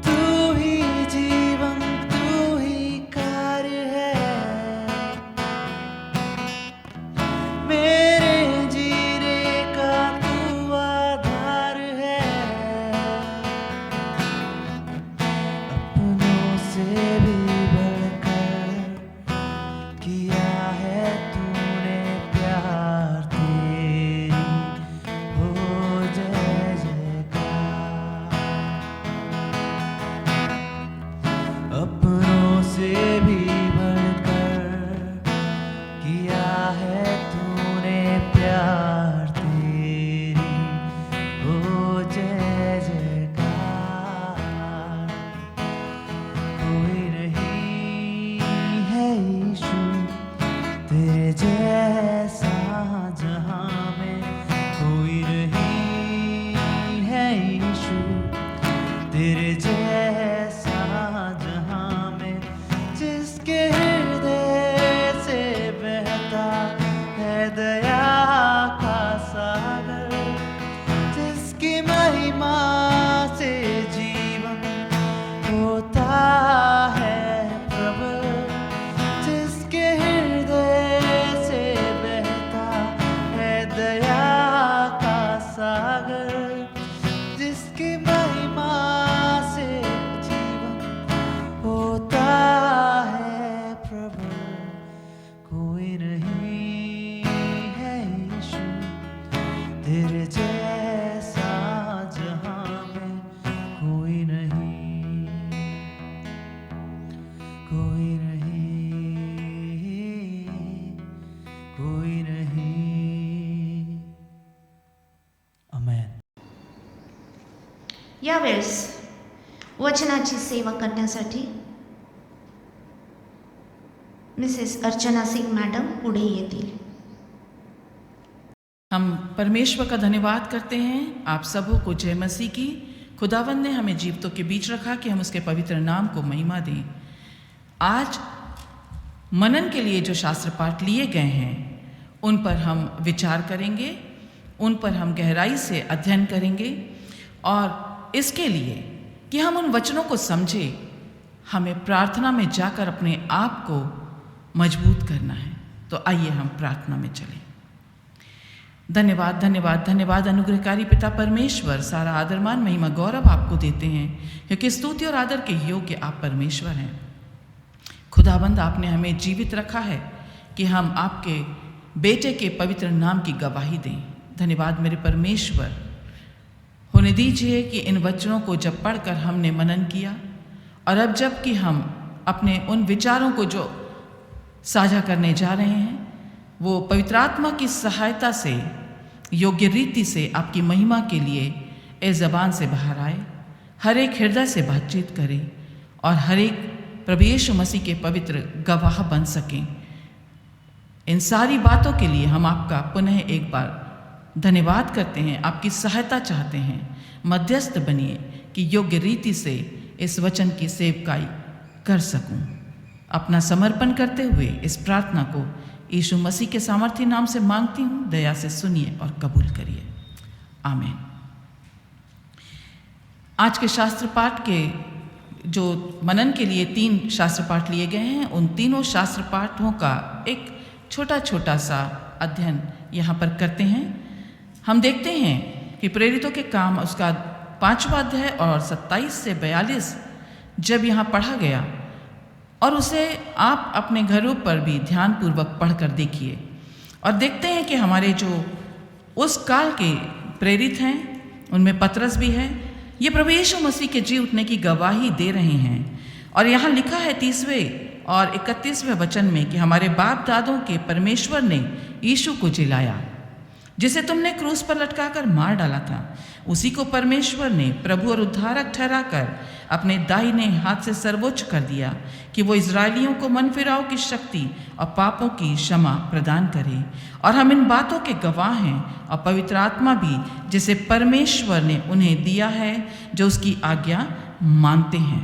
तू ही जीवन, तू ही कार्य है, मेरे जीने का तू आधार है, अपनों से भी बढ़कर किया है तूने प्यार, तेरी हो जय जयकार, अपनों से भी बढ़कर किया है तूने प्यार, तेरी हो जय जयकार, कोई नहीं है यीशु तेरे जैसा जहां में, कोई नहीं है यीशु तेरे जैसा जहां में, जिसके हृदय से बहता है दया का सागर, जिसकी महिमा से जीवन होता है प्रबल, जिसके हृदय से बहता है दया का सागर, जिसकी महिमा से जीवन होता है प्रबल, कोई नहीं है यीशु तेरे जैसा जहां में, कोई नहीं, कोई नहीं, कोई नहीं। आमेन। यावेळेस वचनाची सेवा करण्यासाठी मिसेस अर्चना सिंग मैडम पुढे येतील। हम परमेश्वर का धन्यवाद करते हैं आप सबों को जय मसीह की। खुदावंद ने हमें जीवितों के बीच रखा कि हम उसके पवित्र नाम को महिमा दें। आज मनन के लिए जो शास्त्र पाठ लिए गए हैं उन पर हम विचार करेंगे, उन पर हम गहराई से अध्ययन करेंगे और इसके लिए कि हम उन वचनों को समझें, हमें प्रार्थना में जाकर अपने आप को मजबूत करना है। तो आइए हम प्रार्थना में चलें। धन्यवाद धन्यवाद धन्यवाद अनुग्रहकारी पिता परमेश्वर, सारा आदरमान महिमा गौरव आपको देते हैं क्योंकि स्तुति और आदर के योग्य आप परमेश्वर हैं। खुदाबंद आपने हमें जीवित रखा है कि हम आपके बेटे के पवित्र नाम की गवाही दें। धन्यवाद मेरे परमेश्वर। होने दीजिए कि इन वचनों को जब पढ़कर हमने मनन किया और अब जब कि हम अपने उन विचारों को जो साझा करने जा रहे हैं वो पवित्र आत्मा की सहायता से योग्य रीति से आपकी महिमा के लिए इस ज़बान से बाहर आए, हर एक हृदय से बातचीत करें और हर एक प्रभु यीशु मसीह के पवित्र गवाह बन सकें। इन सारी बातों के लिए हम आपका पुनः एक बार धन्यवाद करते हैं, आपकी सहायता चाहते हैं। मध्यस्थ बनिए कि योग्य रीति से इस वचन की सेवकाई कर सकूं। अपना समर्पण करते हुए इस प्रार्थना को यीशु मसीह के सामर्थ्य नाम से मांगती हूँ। दया से सुनिए और कबूल करिए। आमीन। आज के शास्त्र पाठ के जो मनन के लिए 3 शास्त्र पाठ लिए गए हैं, उन तीनों शास्त्र पाठों का एक छोटा छोटा सा अध्ययन यहाँ पर करते हैं। हम देखते हैं कि प्रेरितों के काम उसका 5वां अध्याय और 27 से 42 जब यहाँ पढ़ा गया, और उसे आप अपने घरों पर भी ध्यानपूर्वक पढ़कर देखिए और देखते हैं कि हमारे जो उस काल के प्रेरित हैं, उनमें पतरस भी है, ये प्रभु यीशु मसीह के जी उठने की गवाही दे रहे हैं। और यहाँ लिखा है 30वें और 31वें वचन में कि हमारे बाप दादों के परमेश्वर ने यीशु को जिलाया, जिसे तुमने क्रूस पर लटकाकर मार डाला था। उसी को परमेश्वर ने प्रभु और उद्धारक ठहराकर अपने दाहिने हाथ से सर्वोच्च कर दिया कि वो इजरायलियों को मन फिराव की शक्ति और पापों की क्षमा प्रदान करे। और हम इन बातों के गवाह हैं, और पवित्र आत्मा भी जिसे परमेश्वर ने उन्हें दिया है, जो उसकी आज्ञा मानते हैं।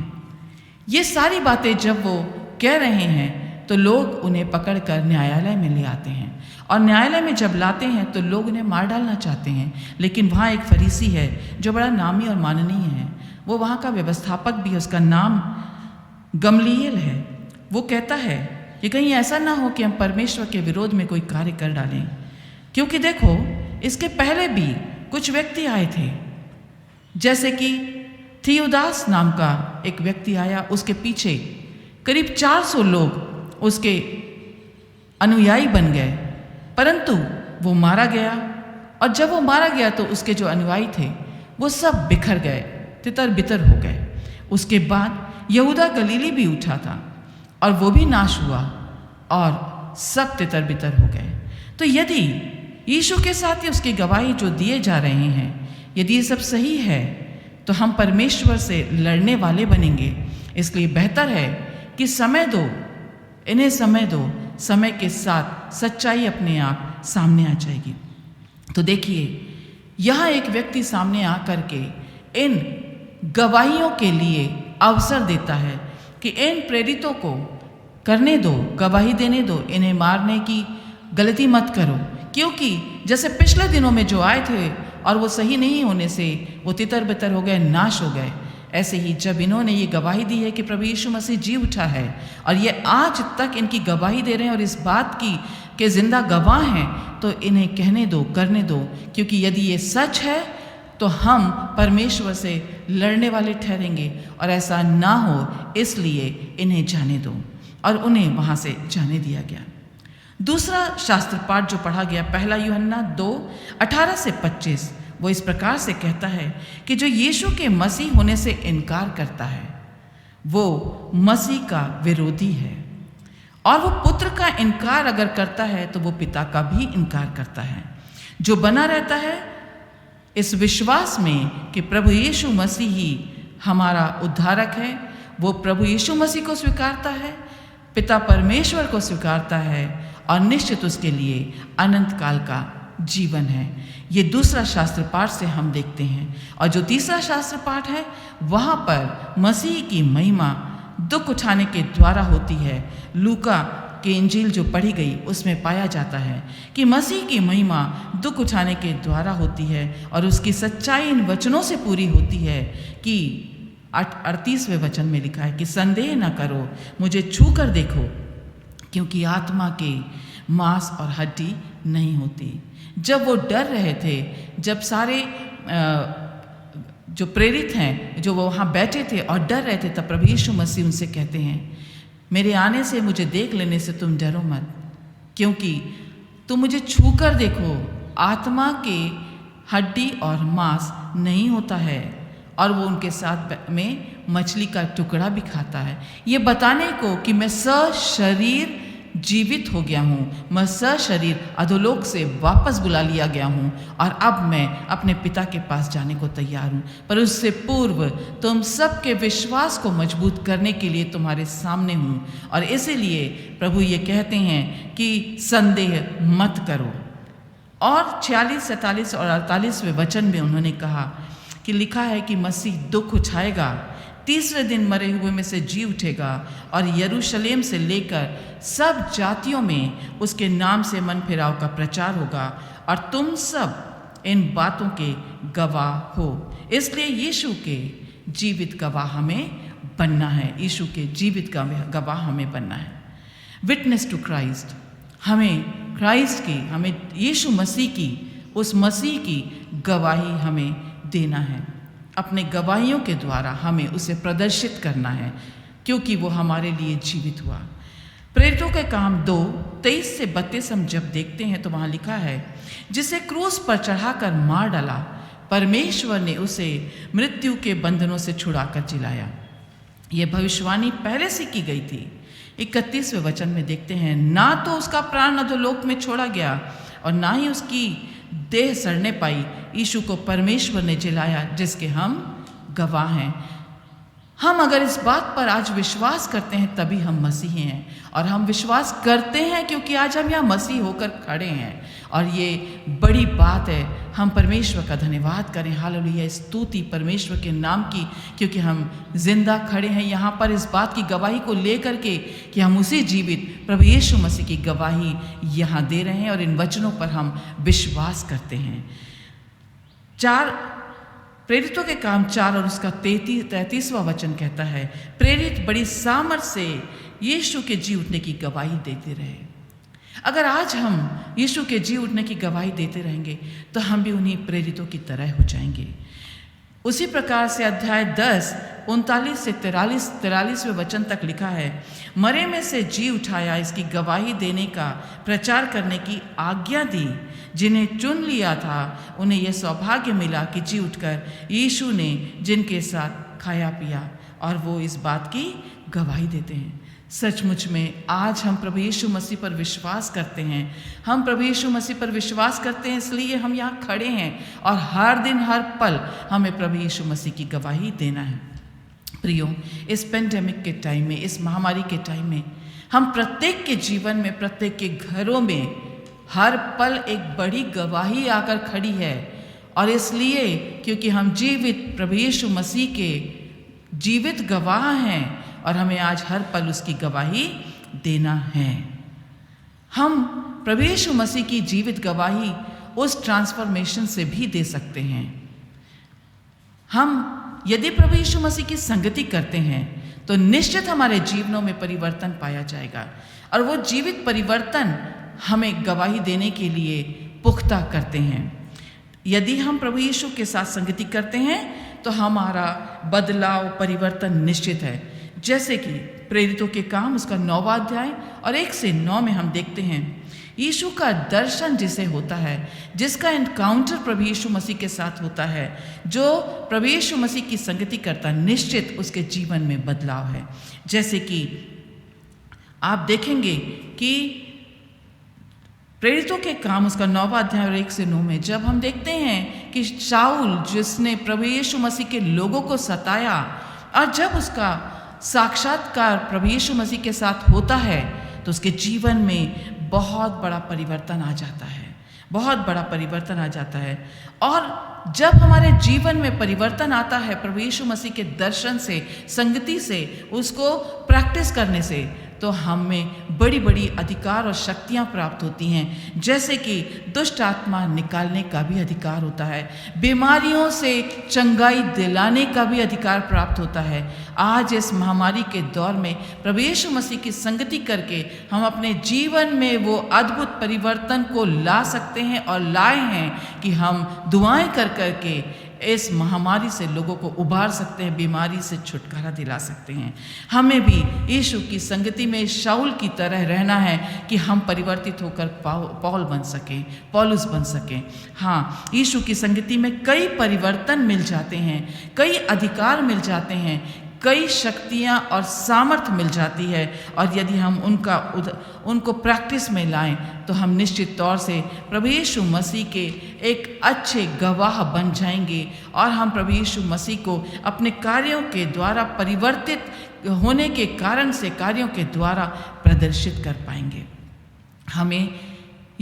ये सारी बातें जब वो कह रहे हैं तो लोग उन्हें पकड़कर न्यायालय में ले आते हैं, और न्यायालय में जब लाते हैं तो लोग उन्हें मार डालना चाहते हैं। लेकिन वहाँ एक फरीसी है जो बड़ा नामी और माननीय है, वो वहाँ का व्यवस्थापक भी है, उसका नाम गमलीएल है। वो कहता है कि कहीं ऐसा ना हो कि हम परमेश्वर के विरोध में कोई कार्य कर डालें, क्योंकि देखो इसके पहले भी कुछ व्यक्ति आए थे, जैसे कि थियोदास नाम का एक व्यक्ति आया, उसके पीछे करीब 400 लोग उसके अनुयायी बन गए, परंतु वो मारा गया। और जब वो मारा गया तो उसके जो अनुयायी थे वो सब बिखर गए, तितर बितर हो गए। उसके बाद यहूदा गलीली भी उठा था और वो भी नाश हुआ और सब तितर बितर हो गए। तो यदि यीशु के साथ ही उसकी गवाही जो दिए जा रहे हैं, यदि ये सब सही है तो हम परमेश्वर से लड़ने वाले बनेंगे। इसलिए बेहतर है कि समय दो, इन्हें समय दो, समय के साथ सच्चाई अपने आप सामने आ जाएगी। तो देखिए यहाँ एक व्यक्ति सामने आकर के इन गवाहियों के लिए अवसर देता है कि इन प्रेरितों को करने दो, गवाही देने दो, इन्हें मारने की गलती मत करो, क्योंकि जैसे पिछले दिनों में जो आए थे और वो सही नहीं होने से वो तितर बितर हो गए, नाश हो गए, ऐसे ही जब इन्होंने ये गवाही दी है कि प्रभु यीशु मसीह जी उठा है और ये आज तक इनकी गवाही दे रहे हैं और इस बात की के जिंदा गवाह हैं, तो इन्हें कहने दो, करने दो, क्योंकि यदि ये सच है तो हम परमेश्वर से लड़ने वाले ठहरेंगे और ऐसा ना हो, इसलिए इन्हें जाने दो। और उन्हें वहाँ से जाने दिया गया। दूसरा शास्त्र पाठ जो पढ़ा गया, पहला यूहन्ना 2:18 से 25, वो इस प्रकार से कहता है कि जो यीशु के मसीह होने से इनकार करता है वो मसीह का विरोधी है, और वो पुत्र का इनकार अगर करता है तो वो पिता का भी इनकार करता है। जो बना रहता है इस विश्वास में कि प्रभु यीशु मसीह ही हमारा उद्धारक है, वो प्रभु यीशु मसीह को स्वीकारता है, पिता परमेश्वर को स्वीकारता है, और निश्चित उसके लिए अनंत काल का जीवन है। ये दूसरा शास्त्र पाठ से हम देखते हैं। और जो तीसरा शास्त्र पाठ है, वहाँ पर मसीह की महिमा दुख उठाने के द्वारा होती है। लूका की इंजील जो पढ़ी गई उसमें पाया जाता है कि मसीह की महिमा दुख उठाने के द्वारा होती है, और उसकी सच्चाई इन वचनों से पूरी होती है कि 38वें वचन में लिखा है कि संदेह न करो, मुझे छू कर देखो, क्योंकि आत्मा के मांस और हड्डी नहीं होती। जब वो डर रहे थे, जब सारे जो प्रेरित हैं जो वो वहाँ बैठे थे और डर रहे थे, तब प्रभु यीशु मसीह उनसे कहते हैं, मेरे आने से, मुझे देख लेने से तुम डरो मत, क्योंकि तुम मुझे छू कर देखो, आत्मा के हड्डी और मांस नहीं होता है, और वो उनके साथ में मछली का टुकड़ा भी खाता है, ये बताने को कि मैं सशरीर जीवित हो गया हूँ, मैं सशरीर अधोलोक से वापस बुला लिया गया हूँ, और अब मैं अपने पिता के पास जाने को तैयार हूँ। पर उससे पूर्व तुम सबके विश्वास को मजबूत करने के लिए तुम्हारे सामने हूँ, और इसीलिए प्रभु ये कहते हैं कि संदेह मत करो। और 46, 47 और 48वें वचन में उन्होंने कहा कि लिखा है कि मसीह दुख उठाएगा, तीसरे दिन मरे हुए में से जी उठेगा और यरूशलेम से लेकर सब जातियों में उसके नाम से मन फिराव का प्रचार होगा और तुम सब इन बातों के गवाह हो। इसलिए यीशु के जीवित गवाह हमें बनना है, यीशु के जीवित गवाह हमें बनना है। विटनेस टू क्राइस्ट, हमें क्राइस्ट की, हमें यीशु मसीह की, उस मसीह की गवाही हमें देना है। अपने गवाहियों के द्वारा हमें उसे प्रदर्शित करना है, क्योंकि वो हमारे लिए जीवित हुआ। प्रेरितों के काम 2:23 से 32 हम जब देखते हैं तो वहाँ लिखा है, जिसे क्रूस पर चढ़ाकर मार डाला, परमेश्वर ने उसे मृत्यु के बंधनों से छुड़ाकर जिलाया। यह भविष्यवाणी पहले से की गई थी। 31वें वचन में देखते हैं, ना तो उसका प्राण अधोलोक में छोड़ा गया और ना ही उसकी देह सड़ने पाई। यीशु को परमेश्वर ने जिलाया, जिसके हम गवाह हैं। हम अगर इस बात पर आज विश्वास करते हैं तभी हम मसीही हैं, और हम विश्वास करते हैं क्योंकि आज हम यहाँ मसीह होकर खड़े हैं, और ये बड़ी बात है। हम परमेश्वर का धन्यवाद करें, हालेलुया, स्तुति परमेश्वर के नाम की, क्योंकि हम जिंदा खड़े हैं यहाँ पर इस बात की गवाही को लेकर के कि हम उसी जीवित प्रभु यीशु मसीह की गवाही यहाँ दे रहे हैं, और इन वचनों पर हम विश्वास करते हैं। 4 प्रेरितों के काम 4 और उसका 33वां वचन कहता है, प्रेरित बड़ी सामर्थ से यीशु के जी उठने की गवाही देते रहे। अगर आज हम यीशु के जी उठने की गवाही देते रहेंगे तो हम भी उन्हीं प्रेरितों की तरह हो जाएंगे। उसी प्रकार से अध्याय 10 39 से 43वें वचन तक लिखा है, मरे में से जी उठाया, इसकी गवाही देने का प्रचार करने की आज्ञा दी। जिन्हें चुन लिया था उन्हें यह सौभाग्य मिला कि जी उठकर यीशु ने जिनके साथ खाया पिया, और वो इस बात की गवाही देते हैं। सचमुच में आज हम प्रभु यीशु मसीह पर विश्वास करते हैं। हम प्रभु यीशु मसीह पर विश्वास करते हैं, इसलिए हम यहाँ खड़े हैं, और हर दिन हर पल हमें प्रभु यीशु मसीह की गवाही देना है। प्रियो, इस पेंडेमिक के टाइम में, इस महामारी के टाइम में, हम प्रत्येक के जीवन में, प्रत्येक के घरों में हर पल एक बड़ी गवाही आकर खड़ी है, और इसलिए क्योंकि हम जीवित प्रभु यीशु मसीह के जीवित गवाह हैं, और हमें आज हर पल उसकी गवाही देना है। हम प्रभु यीशु मसीह की जीवित गवाही उस ट्रांसफॉर्मेशन से भी दे सकते हैं। हम यदि प्रभु यीशु मसीह की संगति करते हैं तो निश्चित हमारे जीवनों में परिवर्तन पाया जाएगा, और वो जीवित परिवर्तन हमें गवाही देने के लिए पुख्ता करते हैं। यदि हम प्रभु यीशु के साथ संगति करते हैं तो हमारा बदलाव, परिवर्तन निश्चित है। जैसे कि प्रेरितों के काम उसका 9वां अध्याय और 1 से 9 में हम देखते हैं, यीशु का दर्शन जिसे होता है, जिसका एनकाउंटर प्रभु यीशु मसीह के साथ होता है, जो प्रभु यीशु मसीह की संगति करता, निश्चित उसके जीवन में बदलाव है। जैसे कि आप देखेंगे कि प्रेरितों के काम उसका 9वां अध्याय और 1 से 9 में जब हम देखते हैं कि शाऊल, जिसने प्रभु यीशु मसीह के लोगों को सताया, और जब उसका साक्षात्कार प्रभु यीशु मसीह के साथ होता है तो उसके जीवन में बहुत बड़ा परिवर्तन आ जाता है, बहुत बड़ा परिवर्तन आ जाता है। और जब हमारे जीवन में परिवर्तन आता है प्रभु यीशु मसीह के दर्शन से, संगति से, उसको प्रैक्टिस करने से, तो हमें बड़ी बड़ी अधिकार और शक्तियां प्राप्त होती हैं। जैसे कि दुष्ट आत्मा निकालने का भी अधिकार होता है, बीमारियों से चंगाई दिलाने का भी अधिकार प्राप्त होता है। आज इस महामारी के दौर में प्रभु यीशु मसीह की संगति करके हम अपने जीवन में वो अद्भुत परिवर्तन को ला सकते हैं, और लाए हैं कि हम दुआएं कर करके इस महामारी से लोगों को उबार सकते हैं, बीमारी से छुटकारा दिला सकते हैं। हमें भी यीशु की संगति में शाऊल की तरह रहना है कि हम परिवर्तित होकर पौल बन सकें, पौलुस बन सकें। हाँ, यीशु की संगति में कई परिवर्तन मिल जाते हैं, कई अधिकार मिल जाते हैं, कई शक्तियाँ और सामर्थ्य मिल जाती है, और यदि हम उनको प्रैक्टिस में लाएं तो हम निश्चित तौर से प्रभु यीशु मसीह के एक अच्छे गवाह बन जाएंगे, और हम प्रभु यीशु मसीह को अपने कार्यों के द्वारा, परिवर्तित होने के कारण से, कार्यों के द्वारा प्रदर्शित कर पाएंगे। हमें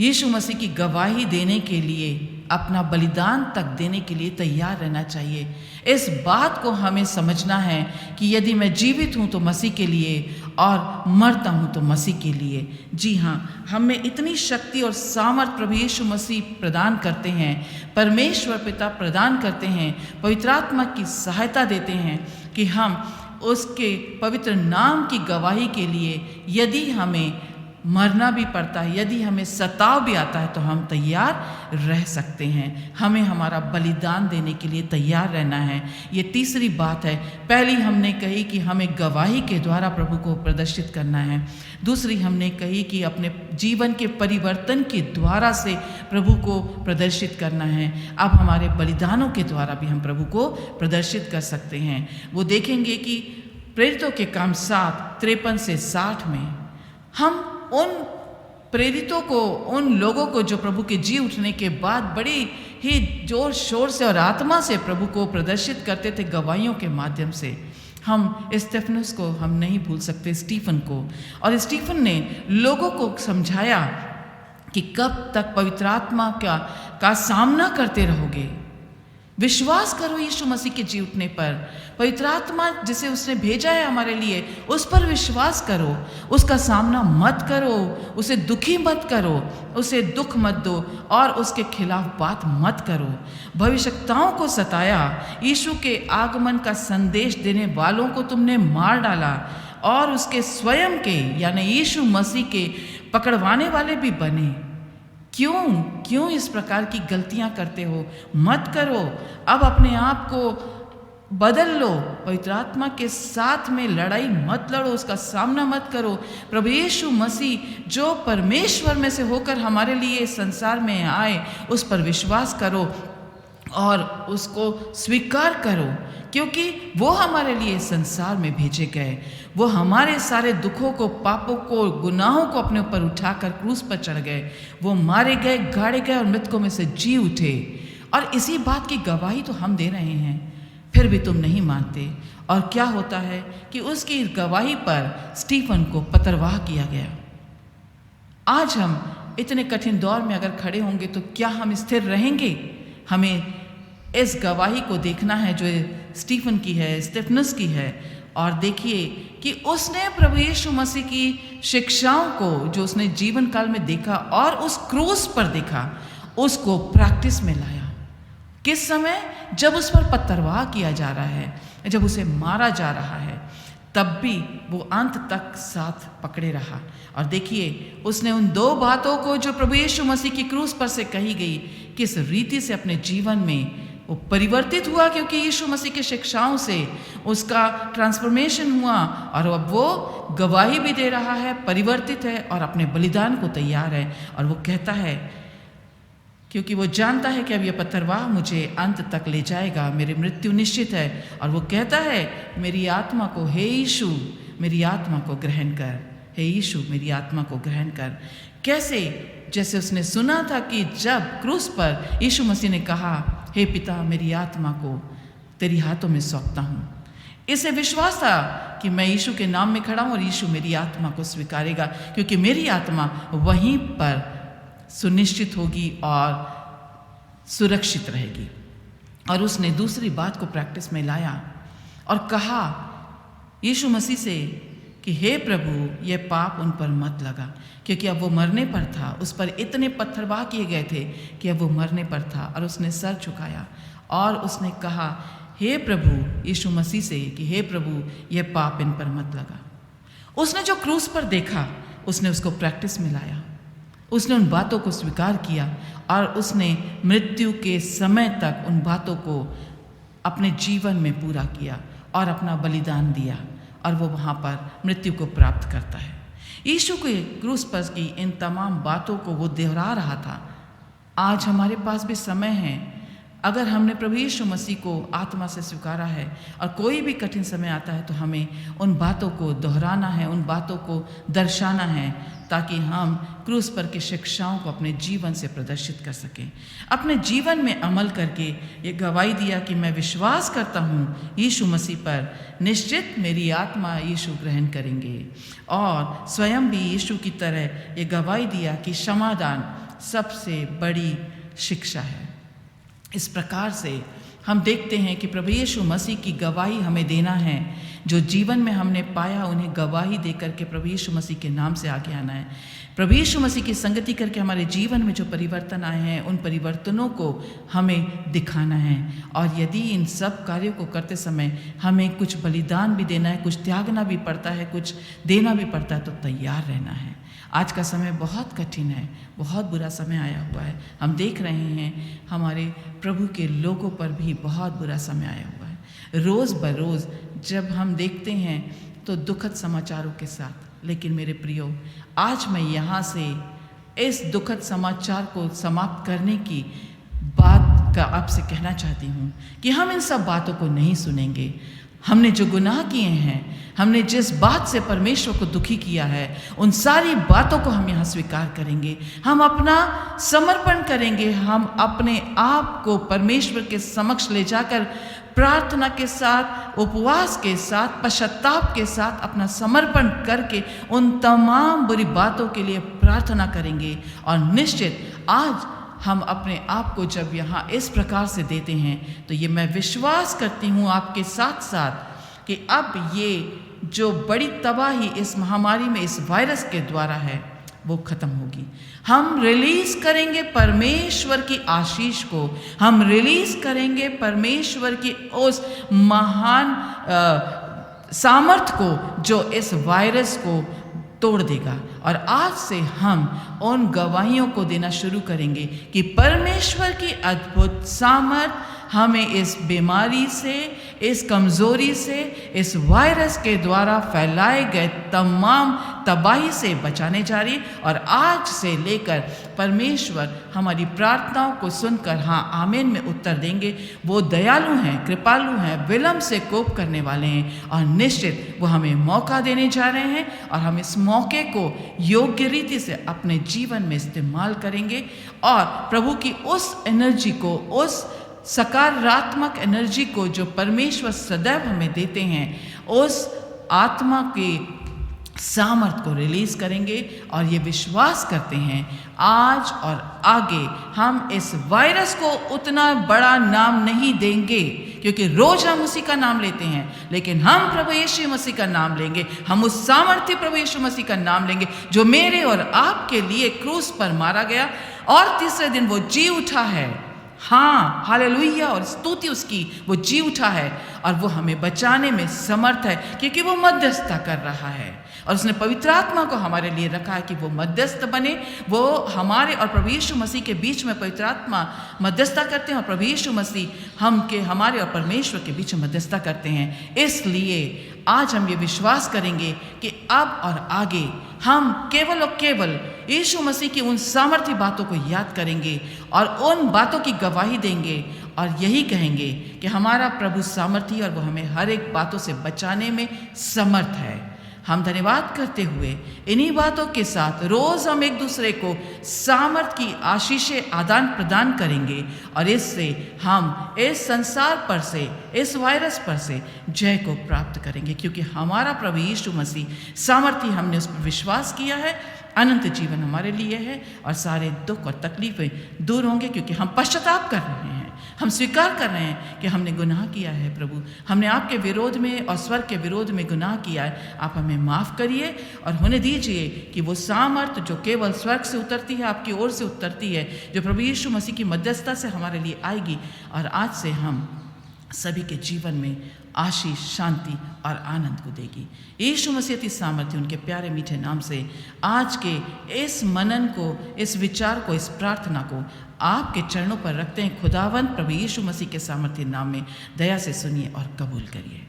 यीशु मसीह की गवाही देने के लिए अपना बलिदान तक देने के लिए तैयार रहना चाहिए। इस बात को हमें समझना है कि यदि मैं जीवित हूँ तो मसीह के लिए और मरता हूँ तो मसीह के लिए। जी हाँ, हमें इतनी शक्ति और सामर्थ प्रभु यीशु मसीह प्रदान करते हैं, परमेश्वर पिता प्रदान करते हैं, पवित्र आत्मा की सहायता देते हैं कि हम उसके पवित्र नाम की गवाही के लिए यदि हमें मरना भी पड़ता है, यदि हमें सताव भी आता है तो हम तैयार रह सकते हैं। हमें हमारा बलिदान देने के लिए तैयार रहना है। ये तीसरी बात है। पहली हमने कही कि हमें गवाही के द्वारा प्रभु को प्रदर्शित करना है। दूसरी हमने कही कि अपने जीवन के परिवर्तन के द्वारा से प्रभु को प्रदर्शित करना है। अब हमारे बलिदानों के द्वारा भी हम प्रभु को प्रदर्शित कर सकते हैं। वो देखेंगे कि प्रेरितों के काम 7:53 से 60 में हम उन प्रेरितों को, उन लोगों को जो प्रभु के जी उठने के बाद बड़ी ही जोर शोर से और आत्मा से प्रभु को प्रदर्शित करते थे गवाहियों के माध्यम से। हम स्टेफनस को हम नहीं भूल सकते, स्टीफन को। और स्टीफन ने लोगों को समझाया कि कब तक पवित्र आत्मा का सामना करते रहोगे। विश्वास करो यीशु मसीह के जी उठने पर। पवित्र आत्मा जिसे उसने भेजा है हमारे लिए, उस पर विश्वास करो। उसका सामना मत करो, उसे दुखी मत करो, उसे दुख मत दो और उसके खिलाफ बात मत करो। भविष्यवक्ताओं को सताया, यीशु के आगमन का संदेश देने वालों को तुमने मार डाला और उसके स्वयं के यानी यीशु मसीह के पकड़वाने वाले भी बने। क्यों इस प्रकार की गलतियां करते हो? मत करो। अब अपने आप को बदल लो। पवित्र आत्मा के साथ में लड़ाई मत लड़ो, उसका सामना मत करो। प्रभु यीशु मसीह जो परमेश्वर में से होकर हमारे लिए संसार में आए, उस पर विश्वास करो और उसको स्वीकार करो, क्योंकि वो हमारे लिए संसार में भेजे गए। वो हमारे सारे दुखों को, पापों को, गुनाहों को अपने ऊपर उठाकर क्रूस पर चढ़ गए। वो मारे गए, गाड़े गए और मृतकों में से जी उठे। और इसी बात की गवाही तो हम दे रहे हैं, फिर भी तुम नहीं मानते। और क्या होता है कि उसकी गवाही पर स्टीफन को पतरवाह किया गया। आज हम इतने कठिन दौर में अगर खड़े होंगे तो क्या हम स्थिर रहेंगे? हमें इस गवाही को देखना है जो स्टीफन की है, स्टेफनस की है। और देखिए कि उसने प्रभु यीशु मसीह की शिक्षाओं को जो उसने जीवन काल में देखा और उस क्रूस पर देखा, उसको प्रैक्टिस में लाया। किस समय? जब उस पर पत्थरवाह किया जा रहा है, जब उसे मारा जा रहा है, तब भी वो अंत तक साथ पकड़े रहा। और देखिए उसने उन 2 बातों को जो प्रभु यीशु मसीह की क्रूस पर से कही गई, किस रीति से अपने जीवन में वो परिवर्तित हुआ, क्योंकि यीशु मसीह की शिक्षाओं से उसका ट्रांसफॉर्मेशन हुआ और अब वो गवाही भी दे रहा है, परिवर्तित है और अपने बलिदान को तैयार है। और वो कहता है, क्योंकि वो जानता है कि अब ये पत्थरवाह मुझे अंत तक ले जाएगा, मेरी मृत्यु निश्चित है। और वो कहता है, मेरी आत्मा को, हे यीशु मेरी आत्मा को ग्रहण कर, हे यीशु मेरी आत्मा को ग्रहण कर। कैसे? जैसे उसने सुना था कि जब क्रूस पर यीशु मसीह ने कहा, हे पिता मेरी आत्मा को तेरी हाथों में सौंपता हूँ। इसे विश्वास था कि मैं यीशु के नाम में खड़ा हूँ और यीशु मेरी आत्मा को स्वीकारेगा, क्योंकि मेरी आत्मा वहीं पर सुनिश्चित होगी और सुरक्षित रहेगी। और उसने दूसरी बात को प्रैक्टिस में लाया और कहा यीशु मसीह से कि हे प्रभु ये पाप उन पर मत लगा, क्योंकि अब वो मरने पर था। उस पर इतने पत्थरवाह किए गए थे कि अब वो मरने पर था। और उसने सर झुकाया और उसने कहा हे प्रभु यीशु मसीह से कि हे प्रभु ये पाप इन पर मत लगा। उसने जो क्रूस पर देखा, उसने उसको प्रैक्टिस में लाया। उसने उन बातों को स्वीकार किया और उसने मृत्यु के समय तक उन बातों को अपने जीवन में पूरा किया और अपना बलिदान दिया। और वो वहाँ पर मृत्यु को प्राप्त करता है। यीशु के क्रूस पर की इन तमाम बातों को वो दोहरा रहा था। आज हमारे पास भी समय है, अगर हमने प्रभु यीशु मसीह को आत्मा से स्वीकारा है और कोई भी कठिन समय आता है तो हमें उन बातों को दोहराना है, उन बातों को दर्शाना है, ताकि हम क्रूस पर की शिक्षाओं को अपने जीवन से प्रदर्शित कर सकें। अपने जीवन में अमल करके ये गवाही दिया कि मैं विश्वास करता हूँ यीशु मसीह पर, निश्चित मेरी आत्मा यीशु ग्रहण करेंगे। और स्वयं भी यीशु की तरह ये गवाही दिया कि क्षमादान सबसे बड़ी शिक्षा है। इस प्रकार से हम देखते हैं कि प्रभु यीशु मसीह की गवाही हमें देना है। जो जीवन में हमने पाया उन्हें गवाही देकर के प्रभु यीशु मसीह के नाम से आगे आना है। प्रभु यीशु मसीह की संगति करके हमारे जीवन में जो परिवर्तन आए हैं उन परिवर्तनों को हमें दिखाना है। और यदि इन सब कार्यों को करते समय हमें कुछ बलिदान भी देना है, कुछ त्यागना भी पड़ता है, कुछ देना भी पड़ता है, तो तैयार रहना है। आज का समय बहुत कठिन है, बहुत बुरा समय आया हुआ है। हम देख रहे हैं हमारे प्रभु के लोगों पर भी बहुत बुरा समय आया हुआ है। रोज़ बरोज़ जब हम देखते हैं तो दुखद समाचारों के साथ। लेकिन मेरे प्रियो, आज मैं यहाँ से इस दुखद समाचार को समाप्त करने की बात का आपसे कहना चाहती हूँ कि हम इन सब बातों को नहीं सुनेंगे। हमने जो गुनाह किए हैं, हमने जिस बात से परमेश्वर को दुखी किया है, उन सारी बातों को हम यहाँ स्वीकार करेंगे। हम अपना समर्पण करेंगे। हम अपने आप को परमेश्वर के समक्ष ले जाकर प्रार्थना के साथ, उपवास के साथ, पश्चाताप के साथ अपना समर्पण करके उन तमाम बुरी बातों के लिए प्रार्थना करेंगे। और निश्चित आज हम अपने आप को जब यहाँ इस प्रकार से देते हैं तो ये मैं विश्वास करती हूँ आपके साथ साथ कि अब ये जो बड़ी तबाही इस महामारी में, इस वायरस के द्वारा है, वो खत्म होगी। हम रिलीज करेंगे परमेश्वर की आशीष को, हम रिलीज करेंगे परमेश्वर की उस महान सामर्थ को जो इस वायरस को तोड़ देगा। और आज से हम उन गवाहियों को देना शुरू करेंगे कि परमेश्वर की अद्भुत सामर्थ हमें इस बीमारी से, इस कमज़ोरी से, इस वायरस के द्वारा फैलाए गए तमाम तबाही से बचाने जा रही। और आज से लेकर परमेश्वर हमारी प्रार्थनाओं को सुनकर हाँ आमीन में उत्तर देंगे। वो दयालु हैं, कृपालु हैं, विलंब से कोप करने वाले हैं और निश्चित वो हमें मौका देने जा रहे हैं और हम इस मौके को योग्य रीति से अपने जीवन में इस्तेमाल करेंगे और प्रभु की उस एनर्जी को, उस सकारात्मक एनर्जी को जो परमेश्वर सदैव हमें देते हैं, उस आत्मा के सामर्थ को रिलीज करेंगे। और ये विश्वास करते हैं आज और आगे हम इस वायरस को उतना बड़ा नाम नहीं देंगे, क्योंकि रोज हम उसी का नाम लेते हैं, लेकिन हम प्रभु यीशु मसीह का नाम लेंगे। हम उस सामर्थ्य प्रभु यीशु मसीह का नाम लेंगे जो मेरे और आपके लिए क्रूस पर मारा गया और तीसरे दिन वो जी उठा है। हाँ, हालेलुया, और स्तुति उसकी, वो जी उठा है और वो हमें बचाने में समर्थ है, क्योंकि वो मध्यस्थता कर रहा है और उसने पवित्र आत्मा को हमारे लिए रखा है कि वो मध्यस्थ बने। वो हमारे और प्रभु यीशु मसीह के बीच में पवित्र आत्मा मध्यस्थता करते हैं और प्रभु यीशु मसीह हमारे और परमेश्वर के बीच में मध्यस्थता करते हैं। इसलिए आज हम ये विश्वास करेंगे कि अब और आगे हम केवल और केवल यीशु मसीह की उन सामर्थ्य बातों को याद करेंगे और उन बातों की गवाही देंगे और यही कहेंगे कि हमारा प्रभु सामर्थ्य और वो हमें हर एक बातों से बचाने में समर्थ है। हम धन्यवाद करते हुए इन्हीं बातों के साथ रोज हम एक दूसरे को सामर्थ की आशीषें आदान प्रदान करेंगे और इससे हम इस संसार पर से, इस वायरस पर से जय को प्राप्त करेंगे, क्योंकि हमारा प्रभु यीशु मसीह सामर्थ्य, हमने उस पर विश्वास किया है। अनंत जीवन हमारे लिए है और सारे दुख और तकलीफें दूर होंगे, क्योंकि हम पश्चाताप कर रहे हैं। हम स्वीकार कर रहे हैं कि हमने गुनाह किया है। प्रभु, हमने आपके विरोध में और स्वर्ग के विरोध में गुनाह किया है। आप हमें माफ़ करिए और होने दीजिए कि वो सामर्थ जो केवल स्वर्ग से उतरती है, आपकी ओर से उतरती है, जो प्रभु यीशु मसीह की मध्यस्थता से हमारे लिए आएगी और आज से हम सभी के जीवन में आशीष, शांति और आनंद को देगी। यीशु मसीह की सामर्थ्य उनके प्यारे मीठे नाम से आज के इस मनन को, इस विचार को, इस प्रार्थना को आपके चरणों पर रखते हैं। खुदावंद प्रभु यीशु मसीह के सामर्थ्य नाम में दया से सुनिए और कबूल करिए।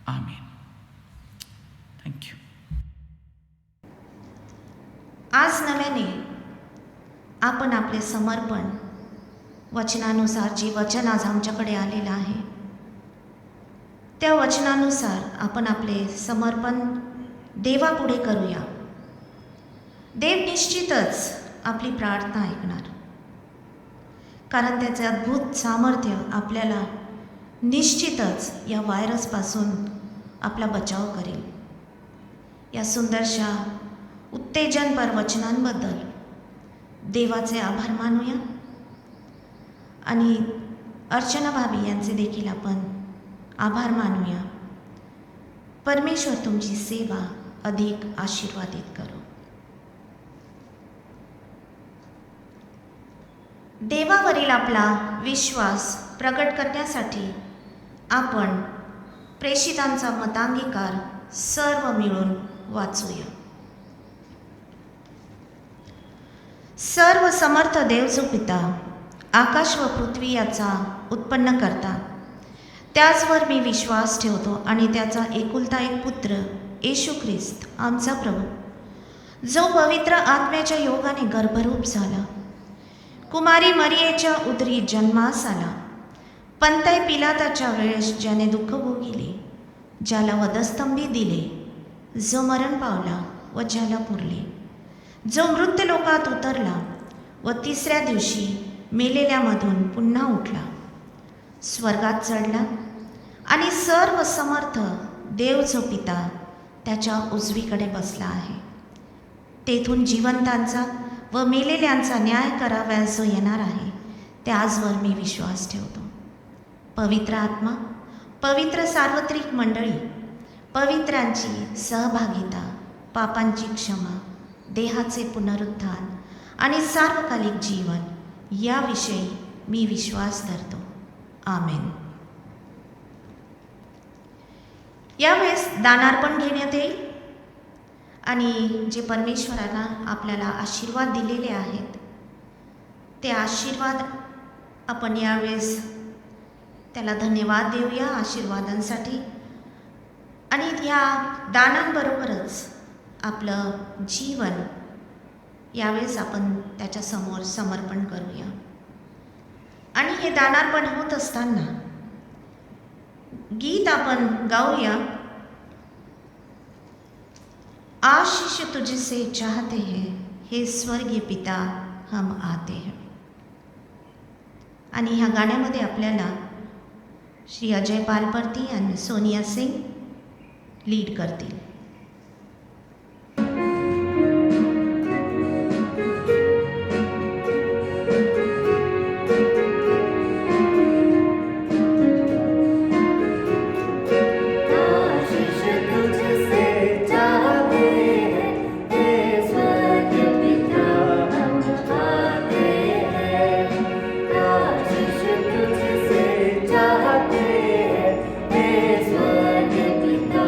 आमीन। Thank you. आज नव्याने आपण आपले समर्पण वचनानुसार, जे वचन आज आमच्याकडे आलेलं आहे त्या वचनानुसार आपण आपले समर्पण देवापुढे करूया। देव निश्चितच आपली प्रार्थना ऐकणार, कारण त्याचे अद्भुत सामर्थ्य आपल्याला निश्चितच या व्हायरसपासून आपला बचाव करेल। या सुंदरशा उत्तेजनपर वचनांबद्दल देवाचे आभार मानूया आणि अर्चना भाभी यांचे देखील आपण आभार मानूया. परमेश्वर तुमची सेवा अधिक आशीर्वादित करो. देवावरील आपला विश्वास प्रकट करण्यासाठी आपण प्रेषितांचा मतांगीकार सर्व मिळून वाचूया. सर्व समर्थ देव जो पिता, आकाश व पृथ्वी याचा उत्पन्न करता, त्याचवर मी विश्वास ठेवतो आणि त्याचा एकुलता एक पुत्र येशू ख्रिस्त आमचा प्रभू, जो पवित्र आत्म्याच्या योगाने गर्भरूप झाला, कुमारी मरियेच्या उदरी जन्मास आला, पंतय पिलाताच्या वेळेस ज्याने दुःख भोगिले, ज्याला वधस्तंभी दिले, जो मरण पावला व ज्याला पुरले, जो मृत्यू लोकात उतरला व तिसऱ्या दिवशी मेलेल्यामधून पुन्हा उठला, स्वर्गात चढला आणि सर्व समर्थ देव जो पिता त्याच्या उजवीकडे बसला आहे. तेथून जिवंतांचा व मेलेल्यांचा न्याय करावयास जो येणार आहे, त्याचवर मी विश्वास ठेवतो. पवित्र आत्मा, पवित्र सार्वत्रिक मंडळी, पवित्रांची सहभागिता, पापांची क्षमा, देहाचे पुनरुत्थान आणि सार्वकालिक जीवन याविषयी मी विश्वास धरतो. आमेन. यावेळेस दानार्पण घेण्यात येईल आणि जे परमेश्वरानं आपल्याला आशीर्वाद दिलेले आहेत ते आशीर्वाद आपण यावेळेस त्याला धन्यवाद देऊया आशीर्वादांसाठी. आणि या दानांबरोबरच आपलं जीवन यावेळेस आपण त्याच्यासमोर समर्पण करूया. आणि हे दानार्पण होत असताना गीत आपण गाऊया. आशीष तुझसे चाहते हैं हे स्वर्गीय पिता हम आते हैं. आणि ह्या गाण्यामध्ये आपल्याला श्री अजय पालपर्ती आणि सोनिया सिंग लीड करतील. चाहते हैं हे स्वर्ग पिता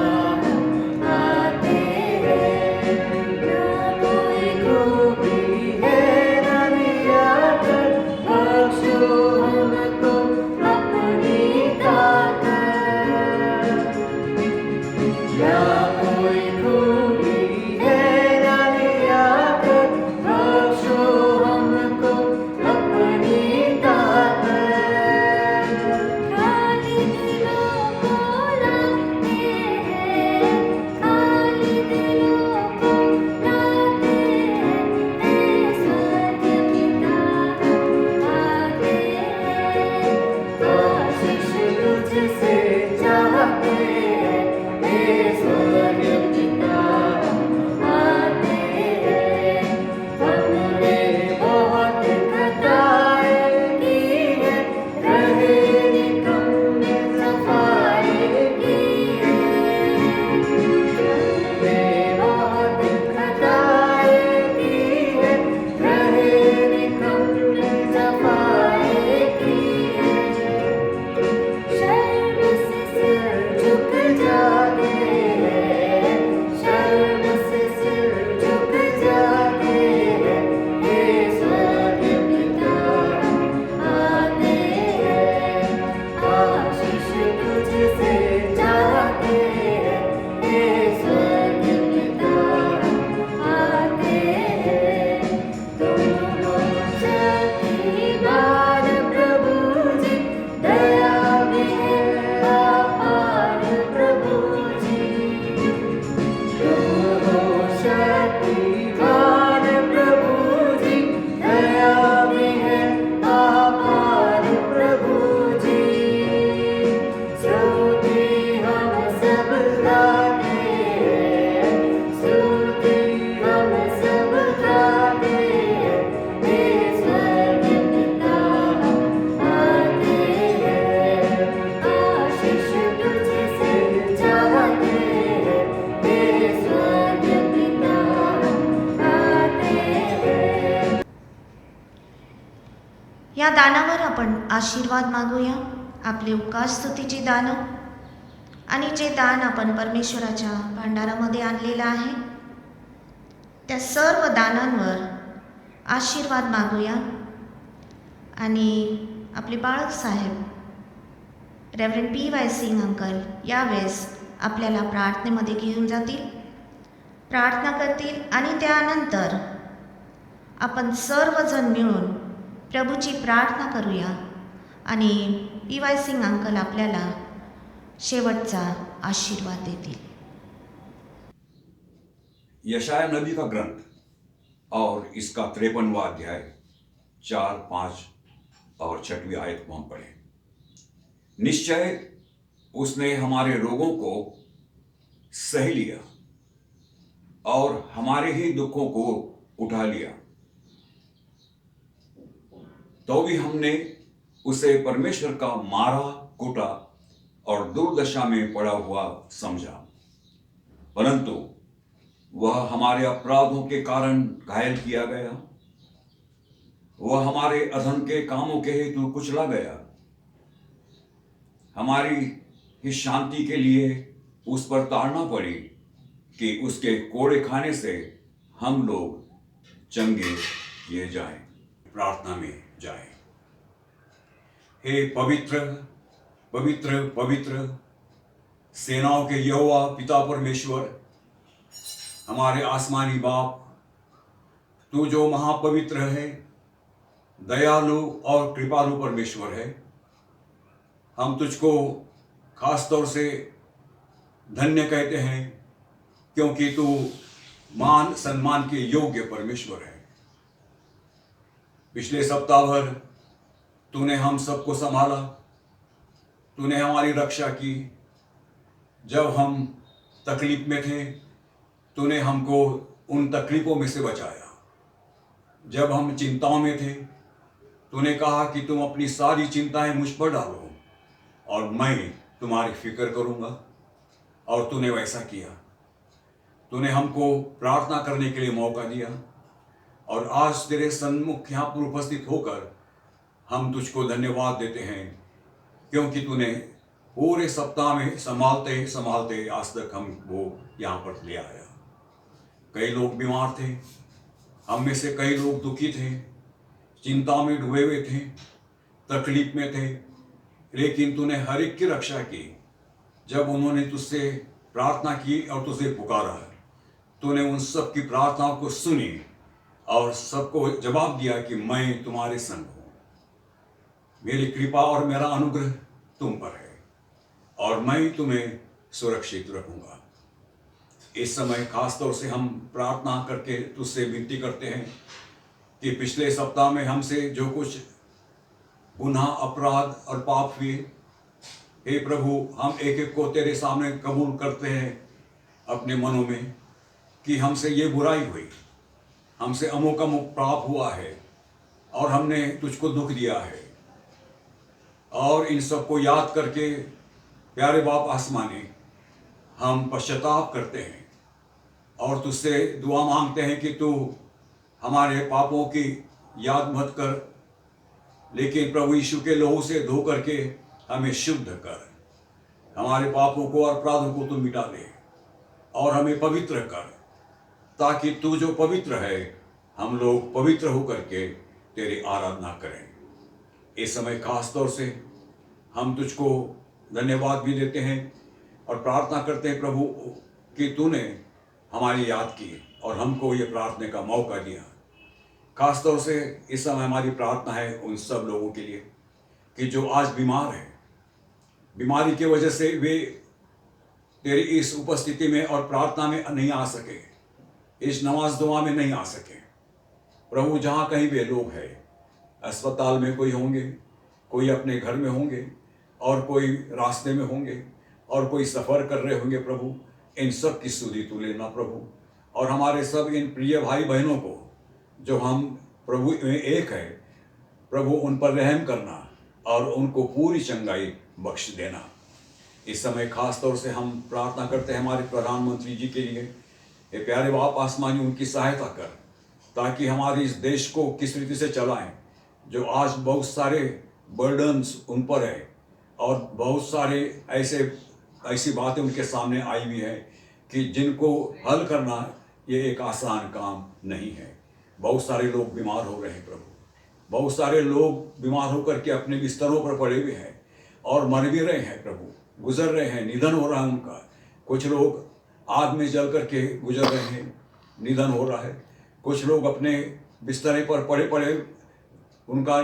या दानावर आपण आशीर्वाद मागूया, आपले उपकार स्तुतीची दानं आणि जे दान आपण परमेश्वराच्या भांडारामध्ये आणलेलं आहे त्या सर्व दानांवर आशीर्वाद मागूया. आणि आपले बाळक साहेब रेव्हरंड PY सिंग अंकल यावेळेस आपल्याला प्रार्थनेमध्ये घेऊन जातील, प्रार्थना करतील आणि त्यानंतर आपण सर्वजण मिळून प्रभूची प्रार्थना करूया आणि PY सिंग अंकल आपल्याला शेवटचा आशीर्वाद देतील. यशाया नबी का ग्रंथ और इसका 53वां अध्याय 4, 5 और 6वीं आयत को हम पढ़ें. निश्चय उसने हमारे रोगों को सह लिया और हमारे ही दुखों को उठा लिया, तो भी हमने उसे परमेश्वर का मारा कूटा और दुर्दशा में पड़ा हुआ समझा, परंतु वह हमारे अपराधों के कारण घायल किया गया, वह हमारे अधर्म के कामों के हेतु कुचला गया. हमारी ही शांति के लिए उस पर ताड़ना पड़ी कि उसके कोड़े खाने से हम लोग चंगे किए जाएं. प्रार्थना में जाएं. हे पवित्र पवित्र पवित्र सेनाओं के यहोवा पिता परमेश्वर, हमारे आसमानी बाप, तू जो महापवित्र है, दयालु और कृपालु परमेश्वर है, हम तुझको खास तौर से धन्य कहते हैं क्योंकि तू मान सम्मान के योग्य परमेश्वर है. पिछले सप्ताह भर तूने हम सबको संभाला, तूने हमारी रक्षा की. जब हम तकलीफ में थे तूने हमको उन तकलीफों में से बचाया. जब हम चिंताओं में थे तूने कहा कि तुम अपनी सारी चिंताएं मुझ पर डालो और मैं तुम्हारी फिक्र करूंगा, और तूने वैसा किया. तूने हमको प्रार्थना करने के लिए मौका दिया और आज तेरे सन्मुख यहाँ पर उपस्थित होकर हम तुझको धन्यवाद देते हैं क्योंकि तूने पूरे सप्ताह में संभालते संभालते आज तक हमको यहाँ पर ले आया. कई लोग बीमार थे, हम में से कई लोग दुखी थे, चिंता में डूबे हुए थे, तकलीफ में थे, लेकिन तूने हर एक की रक्षा की. जब उन्होंने तुझसे प्रार्थना की और तुझे पुकारा, तूने उन सब की प्रार्थनाओं को सुनी और सबको जवाब दिया कि मैं तुम्हारे संग हूँ. मेरी कृपा और मेरा अनुग्रह तुम पर है और मैं तुम्हें सुरक्षित रखूंगा. इस समय खास तौर से हम प्रार्थना करके तुझसे विनती करते हैं कि पिछले सप्ताह में हमसे जो कुछ गुनाह, अपराध और पाप हुए, हे प्रभु, हम एक एक को तेरे सामने कबूल करते हैं अपने मनों में कि हमसे ये बुराई हुई, हमसे अमुक अमुक पाप हुआ है और हमने तुझको दुख दिया है. और इन सब को याद करके प्यारे बाप आसमानी, हम पश्चाताप करते हैं और तुझसे दुआ मांगते हैं कि तू हमारे पापों की याद मत कर, लेकिन प्रभु यीशु के लहू से धो करके हमें शुद्ध कर. हमारे पापों को और अपराधों को तू मिटा दे और हमें पवित्र कर, ताकि तू जो पवित्र है हम लोग पवित्र होकर के तेरी आराधना करें. इस समय खास तौर से हम तुझको धन्यवाद भी देते हैं और प्रार्थना करते हैं प्रभु कि तूने हमारी याद की और हमको ये प्रार्थना का मौका दिया. खास तौर से इस समय हमारी प्रार्थना है उन सब लोगों के लिए कि जो आज बीमार हैं, बीमारी की वजह से वे तेरी इस उपस्थिति में और प्रार्थना में नहीं आ सके, इस नमाज दुआ में नहीं आ सके. प्रभु, जहाँ कहीं भी लोग हैं, अस्पताल में कोई होंगे, कोई अपने घर में होंगे और कोई रास्ते में होंगे और कोई सफ़र कर रहे होंगे, प्रभु इन सब की सुधि तू लेना प्रभु. और हमारे सब इन प्रिय भाई बहनों को जो हम प्रभु में एक है, प्रभु उन पर रहम करना और उनको पूरी चंगाई बख्श देना. इस समय खास तौर से हम प्रार्थना करते हैं हमारे प्रधानमंत्री जी के लिए. ये प्यारे बाप आसमानी, उनकी सहायता कर ताकि हमारे इस देश को किस रीति से चलाएं, जो आज बहुत सारे बर्डन्स उन पर है और बहुत सारे ऐसी बातें उनके सामने आई हुई है कि जिनको हल करना ये एक आसान काम नहीं है। बहुत सारे लोग बीमार हो रहे हैं प्रभु, बहुत सारे लोग बीमार होकर के अपने बिस्तरों पर पड़े हुए हैं और मर भी रहे हैं प्रभु, गुजर रहे हैं, निधन हो रहा है उनका। कुछ लोग आग में जल करके गुजर रहे हैं, निधन हो रहा है। कुछ लोग अपने बिस्तरे पर पड़े पड़े उनका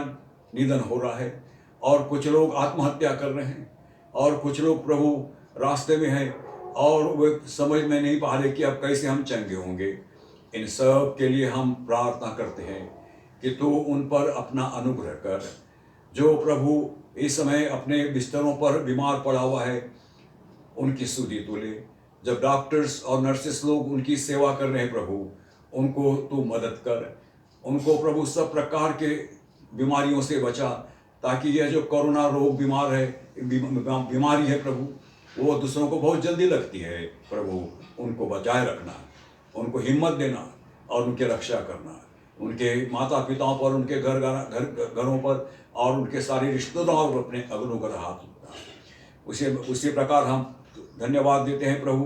निधन हो रहा है और कुछ लोग आत्महत्या कर रहे हैं और कुछ लोग प्रभु रास्ते में हैं और वे समझ में नहीं पा रहे कि अब कैसे हम चंगे होंगे। इन सब के लिए हम प्रार्थना करते हैं कि तू उन पर अपना अनुग्रह कर। जो प्रभु इस समय अपने बिस्तरों पर बीमार पड़ा हुआ है उनकी सुधि तू ले। जब डॉक्टर्स और नर्सेस लोग उनकी सेवा कर रहे हैं प्रभु, उनको तू मदद कर। उनको प्रभु सब प्रकार के बीमारियों से बचा, ताकि यह जो कोरोना रोग बीमारी है प्रभु, वो दूसरों को बहुत जल्दी लगती है प्रभु। उनको बचाए रखना, उनको हिम्मत देना और उनकी रक्षा करना। उनके माता पिताओं पर, उनके घरों पर और उनके सारे रिश्तेदारों पर अपने अनुग्रह हाथ रखना। उसी प्रकार हम धन्यवाद देते हैं प्रभु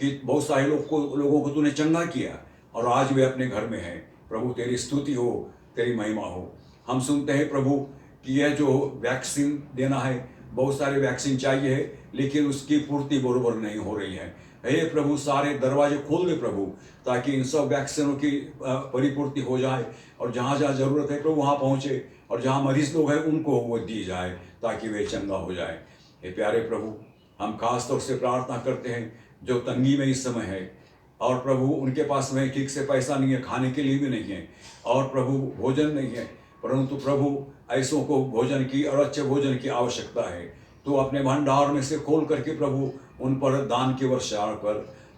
कि बहुत सारे लोगों को तूने चंगा किया और आज वे अपने घर में हैं। प्रभु तेरी स्तुति हो, तेरी महिमा हो। हम सुनते हैं प्रभु कि यह जो वैक्सीन देना है, बहुत सारे वैक्सीन चाहिए है, लेकिन उसकी पूर्ति बरोबर नहीं हो रही है। हे प्रभु, सारे दरवाजे खोल दे प्रभु, ताकि इन सब वैक्सीनों की परिपूर्ति हो जाए और जहाँ जहाँ जरूरत है प्रभु वहाँ पहुँचे, और जहाँ मरीज लोग हैं उनको वो दी जाए ताकि वे चंगा हो जाए। हे प्यारे प्रभु, हम खास तौर से प्रार्थना करते हैं जो तंगी में इस समय है और प्रभु उनके पास में ठीक से पैसा नहीं है, खाने के लिए भी नहीं है और प्रभु भोजन नहीं है, परंतु प्रभु ऐसों को भोजन की और अच्छे भोजन की आवश्यकता है। तो अपने भंडार में से खोल करके प्रभु उन पर दान की वर्षा कर,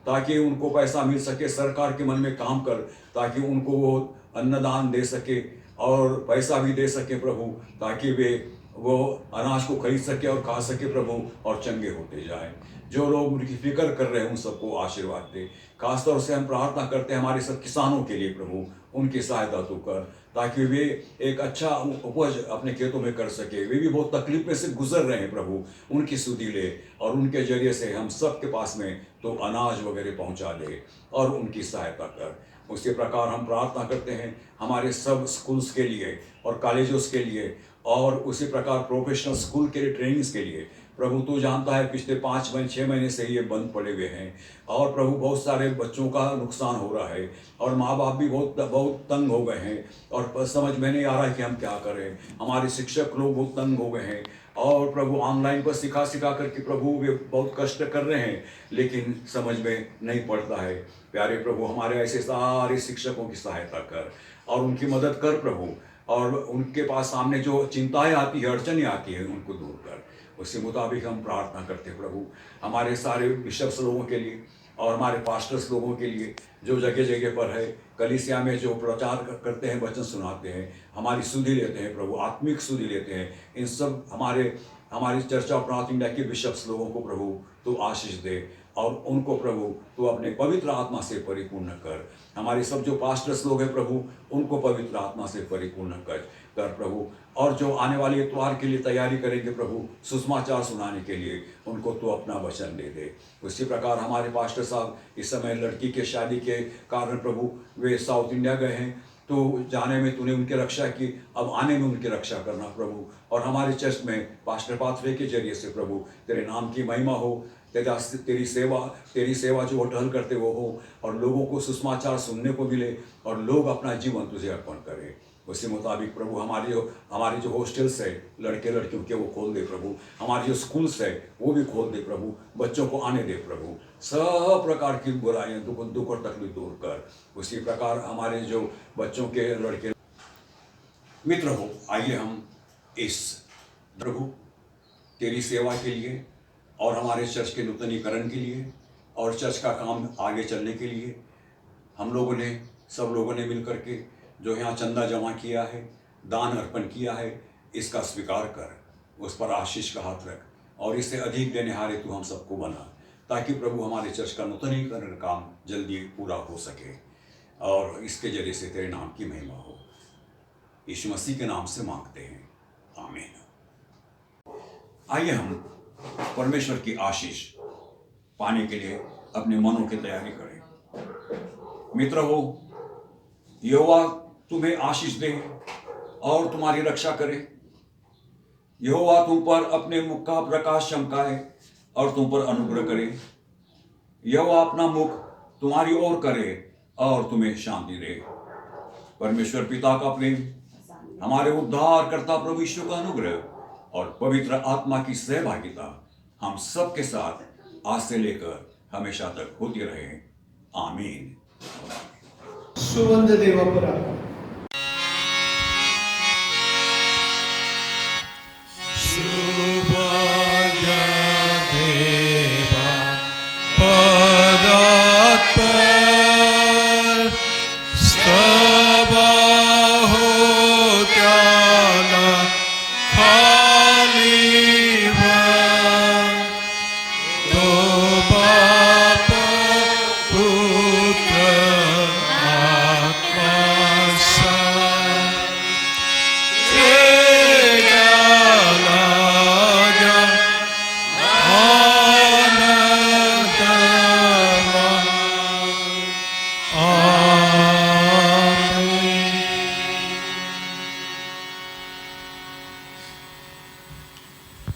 ताकि उनको पैसा मिल सके। सरकार के मन में काम कर ताकि उनको वो अन्नदान दे सके और पैसा भी दे सके प्रभु, ताकि वे वो अनाज को खरीद सके और खा सके प्रभु और चंगे होते जाए। जो लोग उनकी फिक्र कर रहे हैं उन सबको आशीर्वाद दे। खासतौर से हम प्रार्थना करते हैं हमारे सब किसानों के लिए प्रभु, उनकी सहायता तो कर, ताकि वे एक अच्छा उपज अपने खेतों में कर सके। वे भी बहुत तकलीफ में से गुजर रहे हैं प्रभु, उनकी सुधि ले और उनके जरिए से हम सब के पास में तो अनाज वगैरह पहुंचा दे और उनकी सहायता कर। उसी प्रकार हम प्रार्थना करते हैं हमारे सब स्कूल्स के लिए और कॉलेजों के लिए और उसी प्रकार प्रोफेशनल स्कूल के लिए, ट्रेनिंग्स के लिए। प्रभु तू जानता है पिछले 6 महीने से ये बंद पड़े हुए हैं और प्रभु बहुत सारे बच्चों का नुकसान हो रहा है और माँ बाप भी बहुत तंग हो गए हैं और समझ में नहीं आ रहा है कि हम क्या करें। हमारे शिक्षक लोग बहुत तंग हो गए हैं और प्रभु ऑनलाइन पर सिखा करके प्रभु वे बहुत कष्ट कर रहे हैं, लेकिन समझ में नहीं पड़ता है। प्यारे प्रभु, हमारे ऐसे सारे शिक्षकों की सहायता कर और उनकी मदद कर प्रभु, और उनके पास सामने जो चिंताएं आती है, अड़चनें आती है, उनको दूर कर। उसी मुताबिक हम प्रार्थना करते हैं प्रभु हमारे सारे बिशप्स लोगों के लिए और हमारे पास्टर्स लोगों के लिए जो जगह जगह पर है, कलीसिया में जो प्रचार करते हैं, वचन सुनाते हैं, हमारी सुधि लेते हैं प्रभु, आत्मिक सुधि लेते हैं। इन सब हमारी चर्च ऑफ नॉर्थ इंडिया के बिशप्स लोगों को प्रभु तो आशीष दे और उनको प्रभु तो अपने पवित्र आत्मा से परिपूर्ण कर। हमारे सब जो पास्टर्स लोग हैं प्रभु, उनको पवित्र आत्मा से परिपूर्ण कर प्रभु, और जो आने वाले इतवार के लिए तैयारी करेंगे प्रभु सुसमाचार सुनाने के लिए, उनको तो अपना वचन दे दे। उसी प्रकार हमारे पास्टर साहब इस समय लड़की के शादी के कारण प्रभु वे साउथ इंडिया गए हैं, तो जाने में तूने उनकी रक्षा की, अब आने में उनकी रक्षा करना प्रभु। और हमारे चर्च में पास्टर पाथवे के जरिए से प्रभु तेरे नाम की महिमा हो, तेरी सेवा जो टहल करते वो हो और लोगों को सुसमाचार सुनने को मिले और लोग अपना जीवन तुझे अर्पण करें। उसी मुताबिक प्रभु हमारे जो हॉस्टल्स है लड़के लड़कियों के, वो खोल दे प्रभु। हमारे जो स्कूल्स है वो भी खोल दे प्रभु, बच्चों को आने दे प्रभु। सब प्रकार की बुराइयां, दुख और तकलीफ दूर कर। उसी प्रकार हमारे जो बच्चों के लड़के मित्र हो, आइए हम इस प्रभु तेरी सेवा के लिए और हमारे चर्च के नूतनीकरण के लिए और चर्च का काम आगे चलने के लिए हम सब लोगों ने मिल करके जो यहाँ चंदा जमा किया है, दान अर्पण किया है, इसका स्वीकार कर, उस पर आशीष का हाथ रख और इससे अधिक देनेहारे तू हम सबको बना, ताकि प्रभु हमारे चर्च का नूतनीकरण काम जल्दी पूरा हो सके और इसके जरिए से तेरे नाम की महिमा हो। यीशु मसीह के नाम से मांगते हैं, आमीन। आइए हम परमेश्वर की आशीष पाने के लिए अपने मनों की तैयारी करें। मित्र हो, यहोवा तुम्हें आशीष दे और तुम्हारी रक्षा करे। यहोवा तुम पर अपने मुख का प्रकाश चमकाए और तुम पर अनुग्रह करे। यहोवा अपना मुख तुम्हारी ओर करे और तुम्हें शांति दे। परमेश्वर पिता का प्रेम, हमारे उद्धारकर्ता प्रभु यीशु का अनुग्रह और पवित्र आत्मा की सहभागिता हम सब के साथ आज से लेकर हमेशा तक होती रहे, आमीन। सुगंध देवापुरा।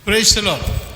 Praise the Lord.